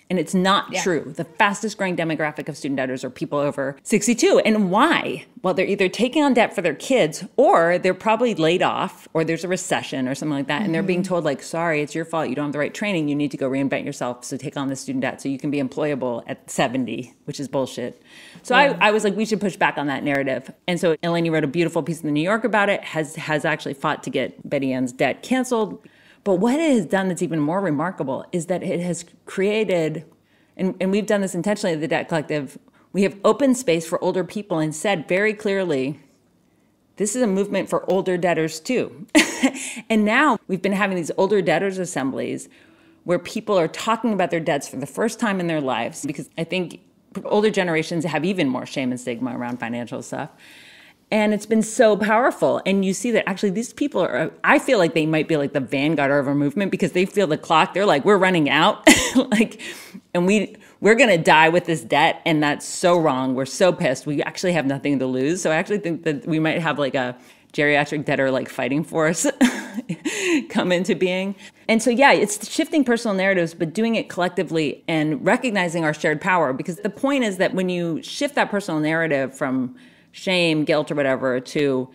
And it's not true. The fastest growing demographic of student debtors are people over 62. And why? Well, they're either taking on debt for their kids, or they're probably laid off, or there's a recession or something like that. And they're being told, like, sorry, it's your fault. You don't have the right training. You need to go reinvent yourself. So take on the student debt so you can be employable at 70, which is bullshit. So I was like, we should push back on that narrative. And so Eleni wrote a beautiful piece in the New Yorker about it, has actually fought to get Betty Ann's debt canceled. But what it has done that's even more remarkable is that it has created, and we've done this intentionally at the Debt Collective, we have opened space for older people and said very clearly, this is a movement for older debtors too. And now we've been having these older debtors assemblies where people are talking about their debts for the first time in their lives, because I think older generations have even more shame and stigma around financial stuff. And it's been so powerful. And you see that actually these people are, I feel like they might be like the vanguard of our movement because they feel the clock. They're like, we're running out. Like, and we're going to die with this debt. And that's so wrong. We're so pissed. We actually have nothing to lose. So I actually think that we might have like a geriatric debtor like fighting force come into being. And so, yeah, it's shifting personal narratives, but doing it collectively and recognizing our shared power. Because the point is that when you shift that personal narrative from shame, guilt, or whatever, to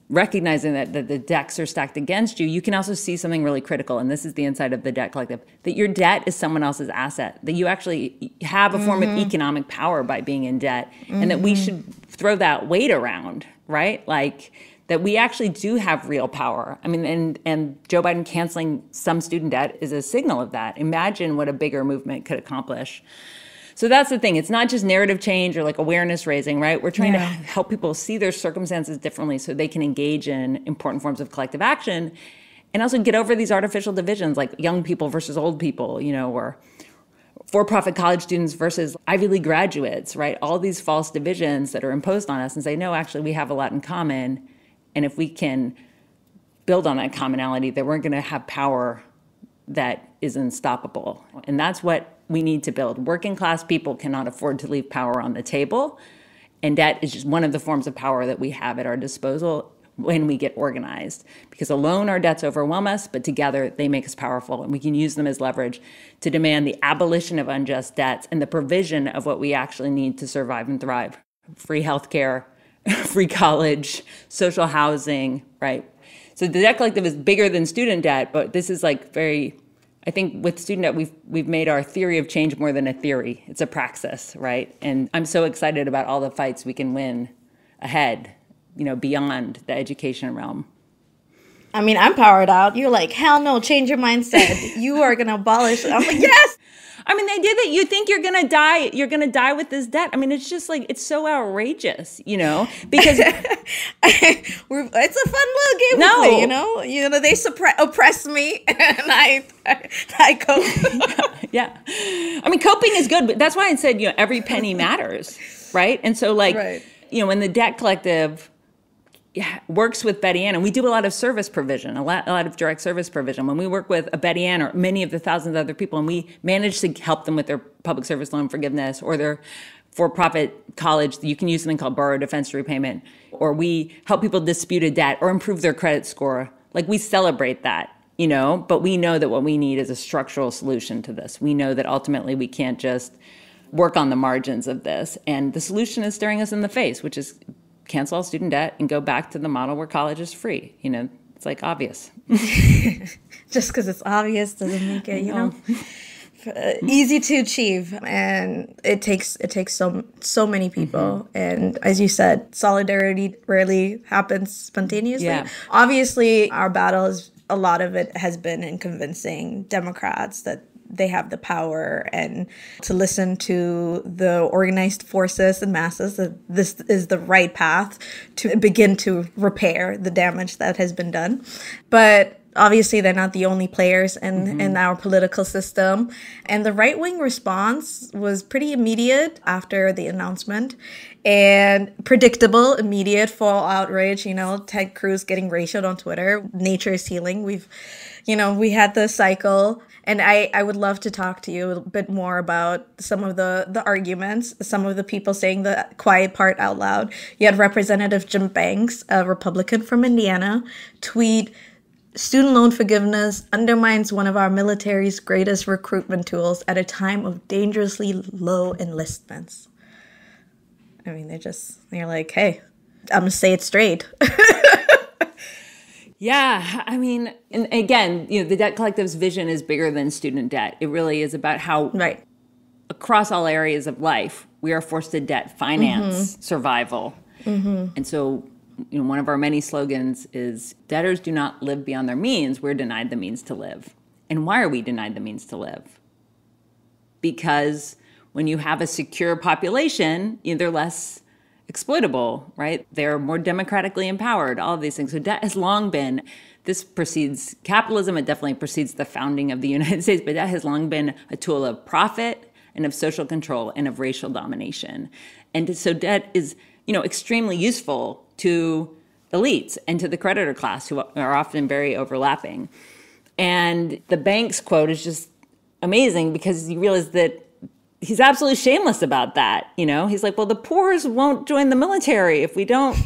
recognizing that the decks are stacked against you, you can also see something really critical. And this is the insight of the debt collective, that your debt is someone else's asset, that you actually have a form of economic power by being in debt, and that we should throw that weight around, right? Like that we actually do have real power. I mean, and Joe Biden canceling some student debt is a signal of that. Imagine what a bigger movement could accomplish. So that's the thing. It's not just narrative change or like awareness raising, right? We're trying to help people see their circumstances differently so they can engage in important forms of collective action and also get over these artificial divisions like young people versus old people, you know, or for-profit college students versus Ivy League graduates, right? All these false divisions that are imposed on us and say, no, actually, we have a lot in common. And if we can build on that commonality, then we're going to have power that is unstoppable. And that's what we need to build. Working class people cannot afford to leave power on the table. And debt is just one of the forms of power that we have at our disposal when we get organized. Because alone our debts overwhelm us, but together they make us powerful. And we can use them as leverage to demand the abolition of unjust debts and the provision of what we actually need to survive and thrive. Free healthcare, free college, social housing, right? So the debt collective is bigger than student debt, but this is like very, I think with student debt, we've made our theory of change more than a theory. It's a praxis, right? And I'm so excited about all the fights we can win ahead, you know, beyond the education realm. I mean, I'm powered out. You're like, hell no, change your mindset. You are going to abolish. I'm like, yes. I mean, the idea that you think you're going to die with this debt. I mean, it's just like, it's so outrageous, you know, because it's a fun little game to play, you know, they oppress me and I cope. Yeah. I mean, coping is good, but that's why I said, you know, every penny matters. Right. And so like, you know, when the debt collective works with Betty Ann, and we do a lot of service provision, a lot of direct service provision. When we work with a Betty Ann or many of the thousands of other people, and we manage to help them with their public service loan forgiveness or their for-profit college, you can use something called borrower defense repayment, or we help people dispute a debt or improve their credit score. Like we celebrate that, you know, but we know that what we need is a structural solution to this. We know that ultimately we can't just work on the margins of this. And the solution is staring us in the face, which is cancel all student debt and go back to the model where college is free. You know, it's like obvious. Just because it's obvious doesn't make it, you know, easy to achieve. And it takes so many people. And as you said, solidarity rarely happens spontaneously. Yeah. Obviously, our battle is, a lot of it has been in convincing Democrats that they have the power and to listen to the organized forces and masses, that this is the right path to begin to repair the damage that has been done. But obviously, they're not the only players in our political system. And the right-wing response was pretty immediate after the announcement and predictable, immediate fall outrage. You know, Ted Cruz getting ratioed on Twitter. Nature is healing. We had the cycle. And I would love to talk to you a bit more about some of the arguments, some of the people saying the quiet part out loud. You had Representative Jim Banks, a Republican from Indiana, tweet, "Student loan forgiveness undermines one of our military's greatest recruitment tools at a time of dangerously low enlistments." I mean, they're like, hey, I'm going to say it straight. Yeah, I mean, and again, you know, the debt collective's vision is bigger than student debt. It really is about how across all areas of life, we are forced to debt finance survival. And so, you know, one of our many slogans is debtors do not live beyond their means. We're denied the means to live. And why are we denied the means to live? Because when you have a secure population, you know, they're less exploitable, right? They're more democratically empowered, all of these things. So debt has long been, this precedes capitalism, it definitely precedes the founding of the United States, but debt has long been a tool of profit and of social control and of racial domination. And so debt is, you know, extremely useful to elites and to the creditor class, who are often very overlapping. And the bank's quote is just amazing because you realize that he's absolutely shameless about that. He's like, well, the poors won't join the military if we don't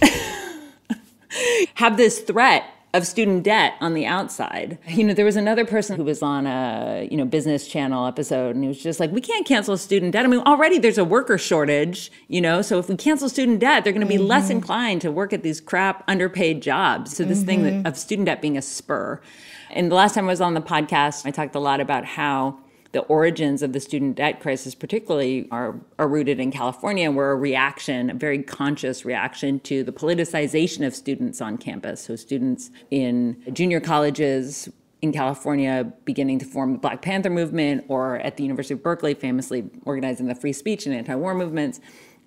have this threat of student debt on the outside. There was another person who was on a, Business Channel episode, and he was just like, we can't cancel student debt. I mean, already there's a worker shortage, so if we cancel student debt, they're going to be less inclined to work at these crap underpaid jobs. So this thing of student debt being a spur. And the last time I was on the podcast, I talked a lot about how the origins of the student debt crisis particularly are rooted in California, and were a very conscious reaction to the politicization of students on campus. So students in junior colleges in California beginning to form the Black Panther movement, or at the University of Berkeley famously organizing the free speech and anti-war movements.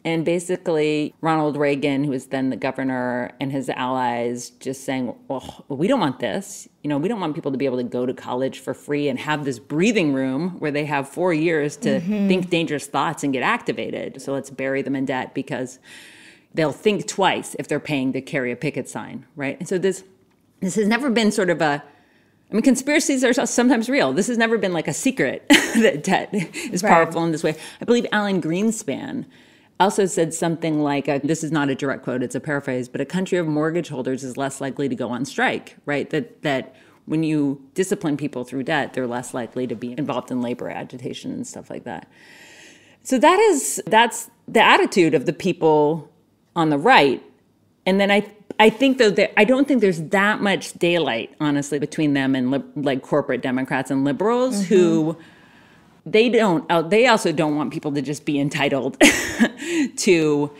And basically, Ronald Reagan, who was then the governor, and his allies just saying, well, we don't want this. We don't want people to be able to go to college for free and have this breathing room where they have 4 years to think dangerous thoughts and get activated. So let's bury them in debt, because they'll think twice if they're paying to carry a picket sign, right? And so this has never been sort of conspiracies are sometimes real. This has never been like a secret that debt is powerful in this way. I believe Alan Greenspan also said something like, this is not a direct quote, it's a paraphrase, but a country of mortgage holders is less likely to go on strike, right? That when you discipline people through debt, they're less likely to be involved in labor agitation and stuff like that. So that's the attitude of the people on the right. And then I think, though, that I don't think there's that much daylight, honestly, between them and like corporate Democrats and liberals who... They also don't want people to just be entitled to,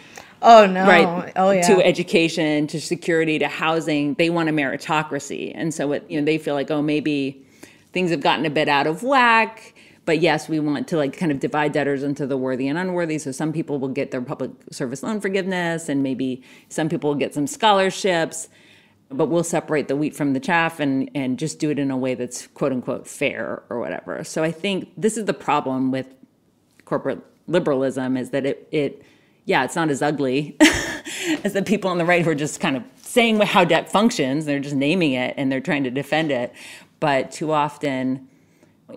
to education, to security, to housing. They want a meritocracy. And so they feel like, maybe things have gotten a bit out of whack, but yes, we want to kind of divide debtors into the worthy and unworthy. So some people will get their public service loan forgiveness, and maybe some people will get some scholarships, but we'll separate the wheat from the chaff and just do it in a way that's quote unquote fair or whatever. So I think this is the problem with corporate liberalism, is that it's not as ugly as the people on the right who are just kind of saying how debt functions. They're just naming it and they're trying to defend it. But too often,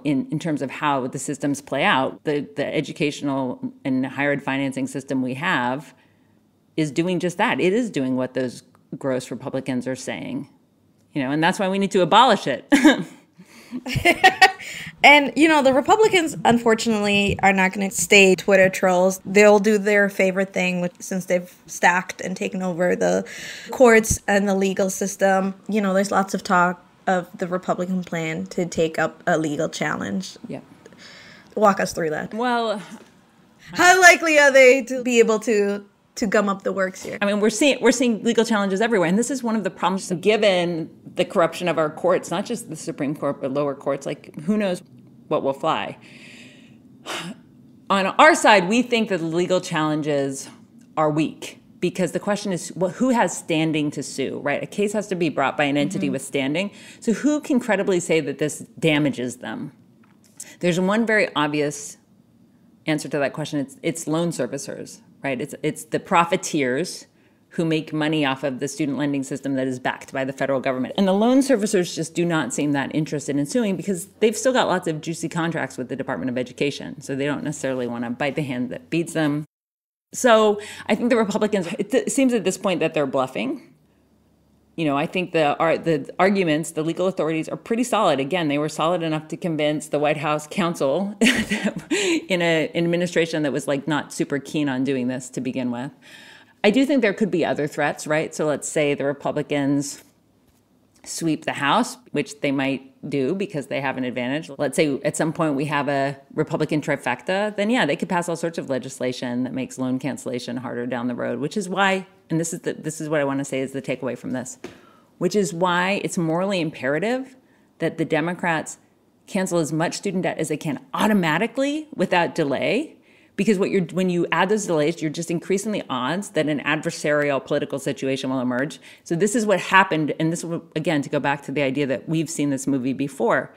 in terms of how the systems play out, the educational and higher ed financing system we have is doing just that. It is doing what those gross Republicans are saying, and that's why we need to abolish it. And, the Republicans, unfortunately, are not going to stay Twitter trolls. They'll do their favorite thing, since they've stacked and taken over the courts and the legal system. There's lots of talk of the Republican plan to take up a legal challenge. Yeah. Walk us through that. Well, how likely are they to be able to gum up the works here? I mean, we're seeing legal challenges everywhere. And this is one of the problems, given the corruption of our courts, not just the Supreme Court, but lower courts. Who knows what will fly? On our side, we think that the legal challenges are weak, because the question is, who has standing to sue, right? A case has to be brought by an entity with standing. So who can credibly say that this damages them? There's one very obvious answer to that question. It's loan servicers. Right? It's the profiteers who make money off of the student lending system that is backed by the federal government. And the loan servicers just do not seem that interested in suing, because they've still got lots of juicy contracts with the Department of Education. So they don't necessarily want to bite the hand that feeds them. So I think the Republicans, it seems at this point that they're bluffing. I think the arguments, the legal authorities are pretty solid. Again, they were solid enough to convince the White House counsel in an administration that was not super keen on doing this to begin with. I do think there could be other threats, right? So let's say the Republicans sweep the House, which they might do because they have an advantage. Let's say at some point we have a Republican trifecta, then they could pass all sorts of legislation that makes loan cancellation harder down the road, which is why, and this is what I want to say is the takeaway from this, which is why it's morally imperative that the Democrats cancel as much student debt as they can automatically without delay. Because when you add those delays, you're just increasing the odds that an adversarial political situation will emerge. So this is what happened, and this, again, to go back to the idea that we've seen this movie before.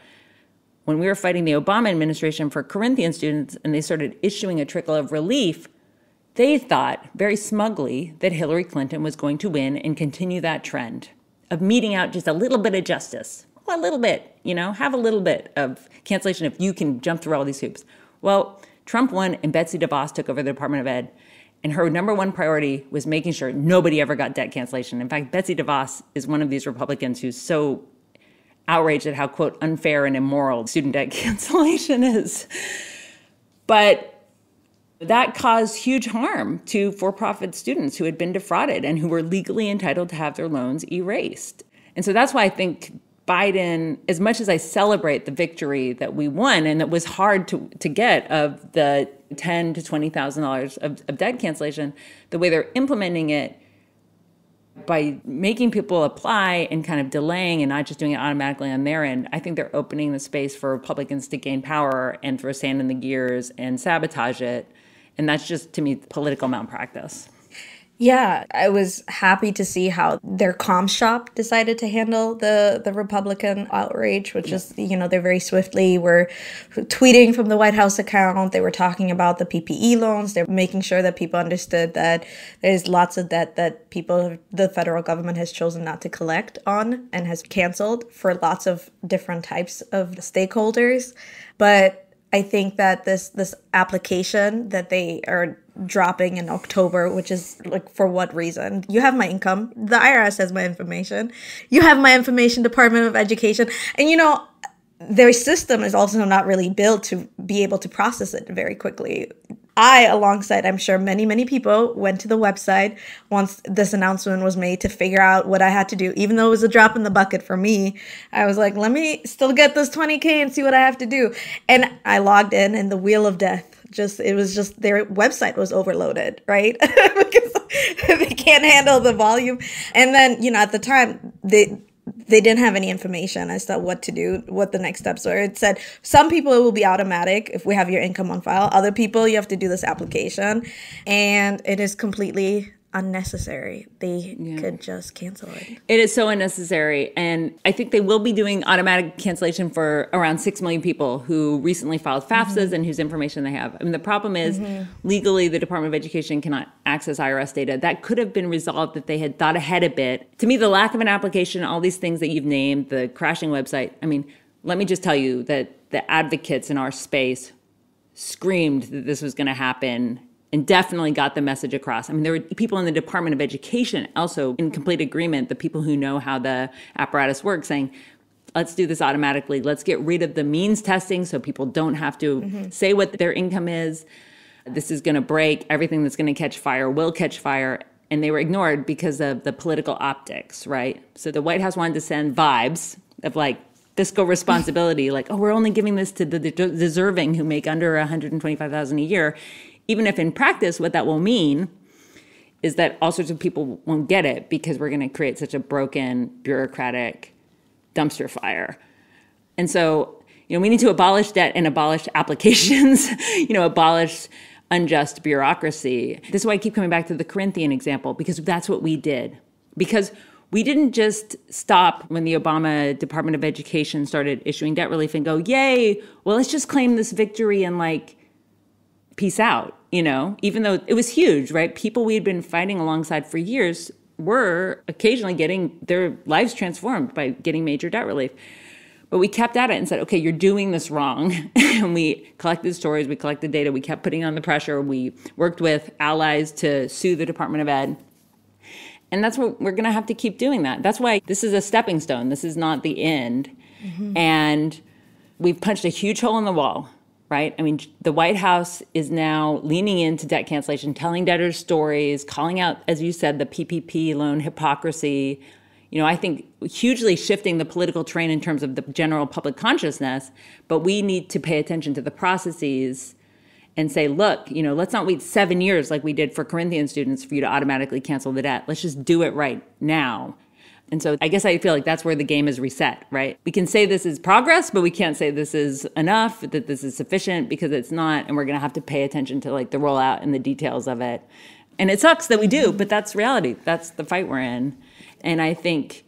When we were fighting the Obama administration for Corinthian students and they started issuing a trickle of relief, They thought very smugly that Hillary Clinton was going to win and continue that trend of meting out just a little bit of justice. Well, a little bit, have a little bit of cancellation if you can jump through all these hoops. Well, Trump won and Betsy DeVos took over the Department of Ed. And her number one priority was making sure nobody ever got debt cancellation. In fact, Betsy DeVos is one of these Republicans who's so outraged at how, quote, unfair and immoral student debt cancellation is. But that caused huge harm to for-profit students who had been defrauded and who were legally entitled to have their loans erased. And so that's why I think Biden, as much as I celebrate the victory that we won, and it was hard to get of the $10,000 to $20,000 of debt cancellation, the way they're implementing it by making people apply and kind of delaying and not just doing it automatically on their end, I think they're opening the space for Republicans to gain power and throw sand in the gears and sabotage it. And that's just, to me, political malpractice. Yeah, I was happy to see how their comm shop decided to handle the Republican outrage, which is, they very swiftly were tweeting from the White House account. They were talking about the PPE loans. They're making sure that people understood that there's lots of debt that the federal government has chosen not to collect on and has canceled for lots of different types of stakeholders. But I think that this application that they are dropping in October, which is like, for what reason? You have my income. The IRS has my information. You have my information, Department of Education. And, their system is also not really built to be able to process it very quickly. I, alongside, I'm sure many, many people, went to the website once this announcement was made to figure out what I had to do. Even though it was a drop in the bucket for me, I was like, let me still get this $20K and see what I have to do. And I logged in, and the wheel of death, it was just their website was overloaded, right? Because they can't handle the volume. And then, at the time, they didn't have any information as to what to do, what the next steps were. It said some people it will be automatic if we have your income on file. Other people, you have to do this application. And it is completely unnecessary. They could just cancel it. It is so unnecessary. And I think they will be doing automatic cancellation for around 6 million people who recently filed FAFSAs and whose information they have. I mean, the problem is legally the Department of Education cannot access IRS data. That could have been resolved if they had thought ahead a bit. To me, the lack of an application, all these things that you've named, the crashing website, I mean, let me just tell you that the advocates in our space screamed that this was going to happen and definitely got the message across. I mean, there were people in the Department of Education also in complete agreement, the people who know how the apparatus works, saying, let's do this automatically. Let's get rid of the means testing so people don't have to say what their income is. This is going to break. Everything that's going to catch fire will catch fire. And they were ignored because of the political optics, right? So the White House wanted to send vibes of like fiscal responsibility, like, oh, we're only giving this to the deserving who make under $125,000 a year. Even if in practice, what that will mean is that all sorts of people won't get it because we're going to create such a broken, bureaucratic dumpster fire. And so, we need to abolish debt and abolish applications, abolish unjust bureaucracy. This is why I keep coming back to the Corinthian example, because that's what we did. Because we didn't just stop when the Obama Department of Education started issuing debt relief and go, yay, well, let's just claim this victory and peace out, even though it was huge, right? People we had been fighting alongside for years were occasionally getting their lives transformed by getting major debt relief. But we kept at it and said, okay, you're doing this wrong. And we collected stories, we collected data, we kept putting on the pressure. We worked with allies to sue the Department of Ed. And that's what we're going to have to keep doing that. That's why this is a stepping stone. This is not the end. And we've punched a huge hole in the wall. Right? I mean, the White House is now leaning into debt cancellation, telling debtors stories, calling out, as you said, the PPP loan hypocrisy. I think hugely shifting the political terrain in terms of the general public consciousness. But we need to pay attention to the processes and say, look, let's not wait 7 years like we did for Corinthian students for you to automatically cancel the debt. Let's just do it right now. And so I guess I feel like that's where the game is reset, right? We can say this is progress, but we can't say this is enough, that this is sufficient, because it's not. And we're going to have to pay attention to the rollout and the details of it. And it sucks that we do, but that's reality. That's the fight we're in. And I think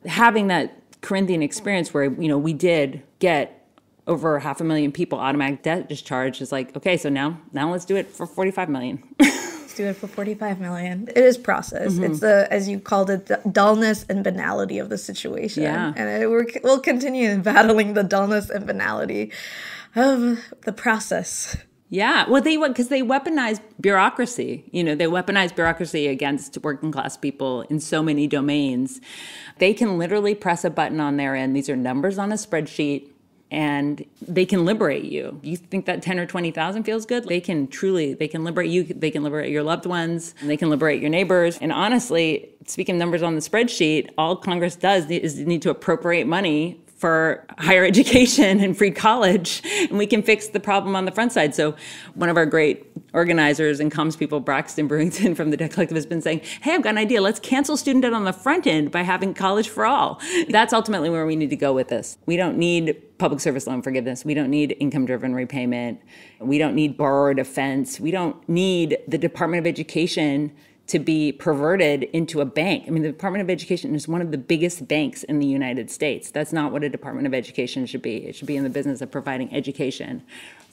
having that Corinthian experience where, we did get over 500,000 people automatic debt discharge is like, okay, so now let's do it for 45 million. do it for 45 million. It is process. It's the, as you called it, the dullness and banality of the situation. Yeah. And we'll continue battling the dullness and banality of the process. Yeah, well, because they weaponize bureaucracy. They weaponize bureaucracy against working class people in so many domains. They can literally press a button on their end. These are numbers on a spreadsheet, and they can liberate you. You think that 10 or 20,000 feels good? They can liberate you. They can liberate your loved ones. And they can liberate your neighbors. And honestly, speaking of numbers on the spreadsheet, all Congress does is need to appropriate money for higher education and free college, and we can fix the problem on the front side. So one of our great organizers and comms people, Braxton Brewington from the Debt Collective, has been saying, hey, I've got an idea. Let's cancel student debt on the front end by having college for all. That's ultimately where we need to go with this. We don't need public service loan forgiveness. We don't need income-driven repayment. We don't need borrower defense. We don't need the Department of Education to be perverted into a bank. I mean, the Department of Education is one of the biggest banks in the United States. That's not what a Department of Education should be. It should be in the business of providing education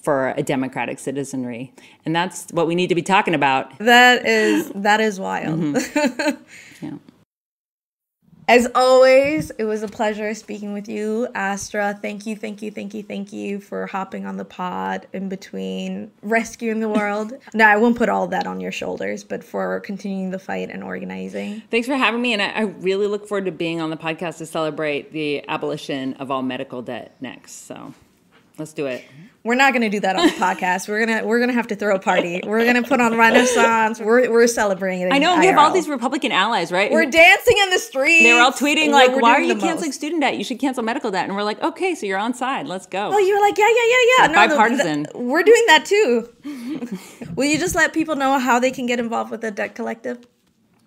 for a democratic citizenry. And that's what we need to be talking about. That is wild. Yeah. As always, it was a pleasure speaking with you, Astra. Thank you for hopping on the pod in between rescuing the world. No, I won't put all that on your shoulders, but for continuing the fight and organizing. Thanks for having me. And I really look forward to being on the podcast to celebrate the abolition of all medical debt next. So let's do it. We're not going to do that on the podcast. We're gonna have to throw a party. We're gonna put on Renaissance. We're celebrating it. I know we have all these Republican allies, right? We're dancing in the streets. They were all tweeting like, "Why are you canceling student debt? You should cancel medical debt." And we're like, "Okay, so you're on side. Let's go." Oh, you were like, yeah. No, bipartisan. We're doing that too. Will you just let people know how they can get involved with the Debt Collective?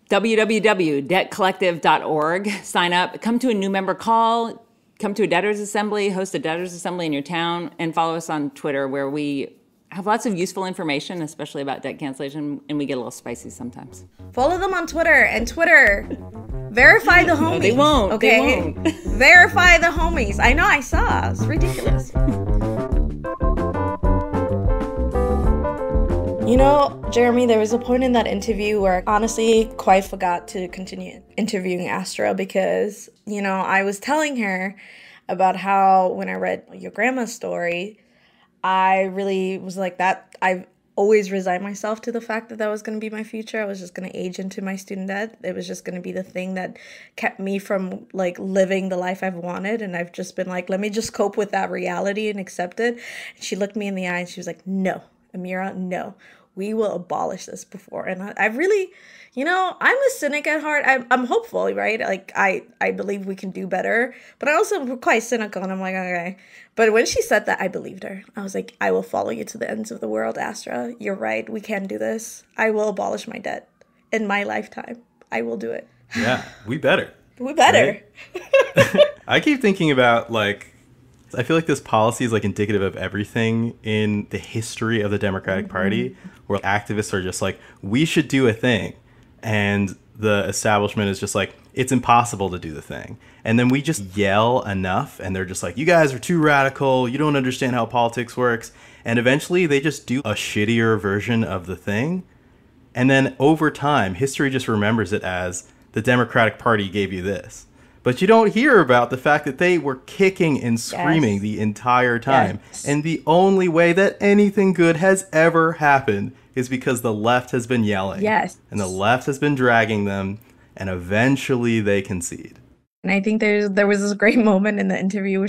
www.debtcollective.org. Sign up. Come to a new member call. Come to a debtors assembly, host a debtors assembly in your town, and follow us on Twitter, where we have lots of useful information, especially about debt cancellation, and we get a little spicy sometimes. Follow them on Twitter, and verify the homies. No, they won't. Okay, They won't. Verify the homies. I know, I saw. It's ridiculous. You know, Jeremy, there was a point in that interview where I honestly quite forgot to continue interviewing Astra because, I was telling her about how when I read your grandma's story, I really was like that. I've always resigned myself to the fact that was going to be my future. I was just going to age into my student debt. It was just going to be the thing that kept me from living the life I've wanted. And I've just been like, let me just cope with that reality and accept it. And she looked me in the eye and she was like, no, Amira, no. We will abolish this before. And I really, I'm a cynic at heart. I'm hopeful, right? I believe we can do better. But I also am quite cynical. And I'm like, okay. But when she said that, I believed her. I was like, I will follow you to the ends of the world, Astra. You're right. We can do this. I will abolish my debt in my lifetime. I will do it. Yeah, we better. We better. Right? I keep thinking about I feel like this policy is indicative of everything in the history of the Democratic Party, where activists are just like, we should do a thing. And the establishment is just like, it's impossible to do the thing. And then we just yell enough and they're just like, you guys are too radical. You don't understand how politics works. And eventually they just do a shittier version of the thing. And then over time, history just remembers it as the Democratic Party gave you this. But you don't hear about the fact that they were kicking and screaming the entire time. Yes. And the only way that anything good has ever happened is because the left has been yelling. Yes. And the left has been dragging them, and eventually they concede. And I think there was this great moment in the interview where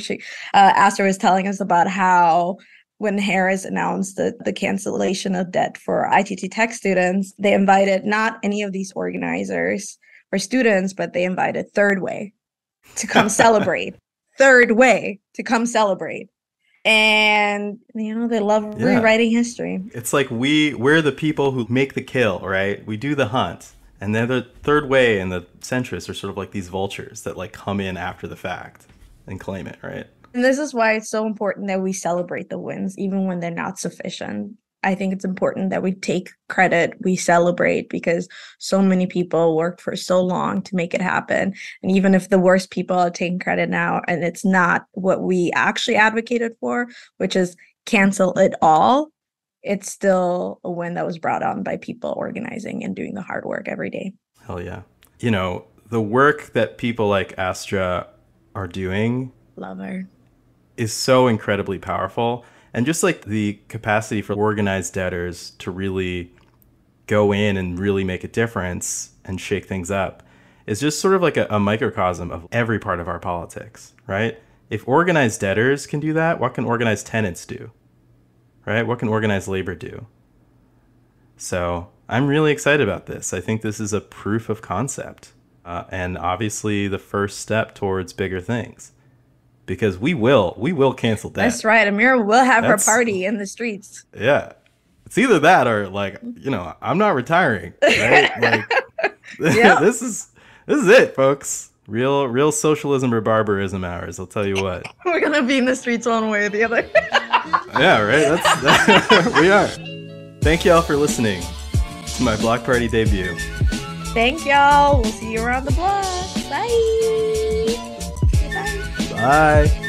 Astra was telling us about how when Harris announced the cancellation of debt for ITT Tech students, they invited not any of these organizers or students, but they invited Third Way to come celebrate. Third Way to come celebrate. And, they love rewriting history. It's like we're the people who make the kill, right? We do the hunt. And then the Third Way and the centrists are sort of like these vultures that come in after the fact and claim it, right? And this is why it's so important that we celebrate the wins, even when they're not sufficient. I think it's important that we take credit, we celebrate, because so many people worked for so long to make it happen. And even if the worst people are taking credit now, and it's not what we actually advocated for, which is cancel it all, it's still a win that was brought on by people organizing and doing the hard work every day. Hell yeah. You know, the work that people like Astra are doing, Love her, is so incredibly powerful. And just like the capacity for organized debtors to really go in and really make a difference and shake things up is just sort of like a microcosm of every part of our politics, right? If organized debtors can do that, what can organized tenants do? Right? What can organized labor do? So I'm really excited about this. I think this is a proof of concept, and obviously the first step towards bigger things, because we will cancel debt. That's right. Amira will have her party in the streets. Yeah, it's either that or like, you know, I'm not retiring. Right? Like, Yep. this is it, folks. Real socialism or barbarism hours. I'll tell you what. We're gonna be in the streets one way or the other. Yeah, right. That's we are. Thank y'all for listening to my block party debut. Thank y'all. We'll see you around the block. Bye. Bye. Bye.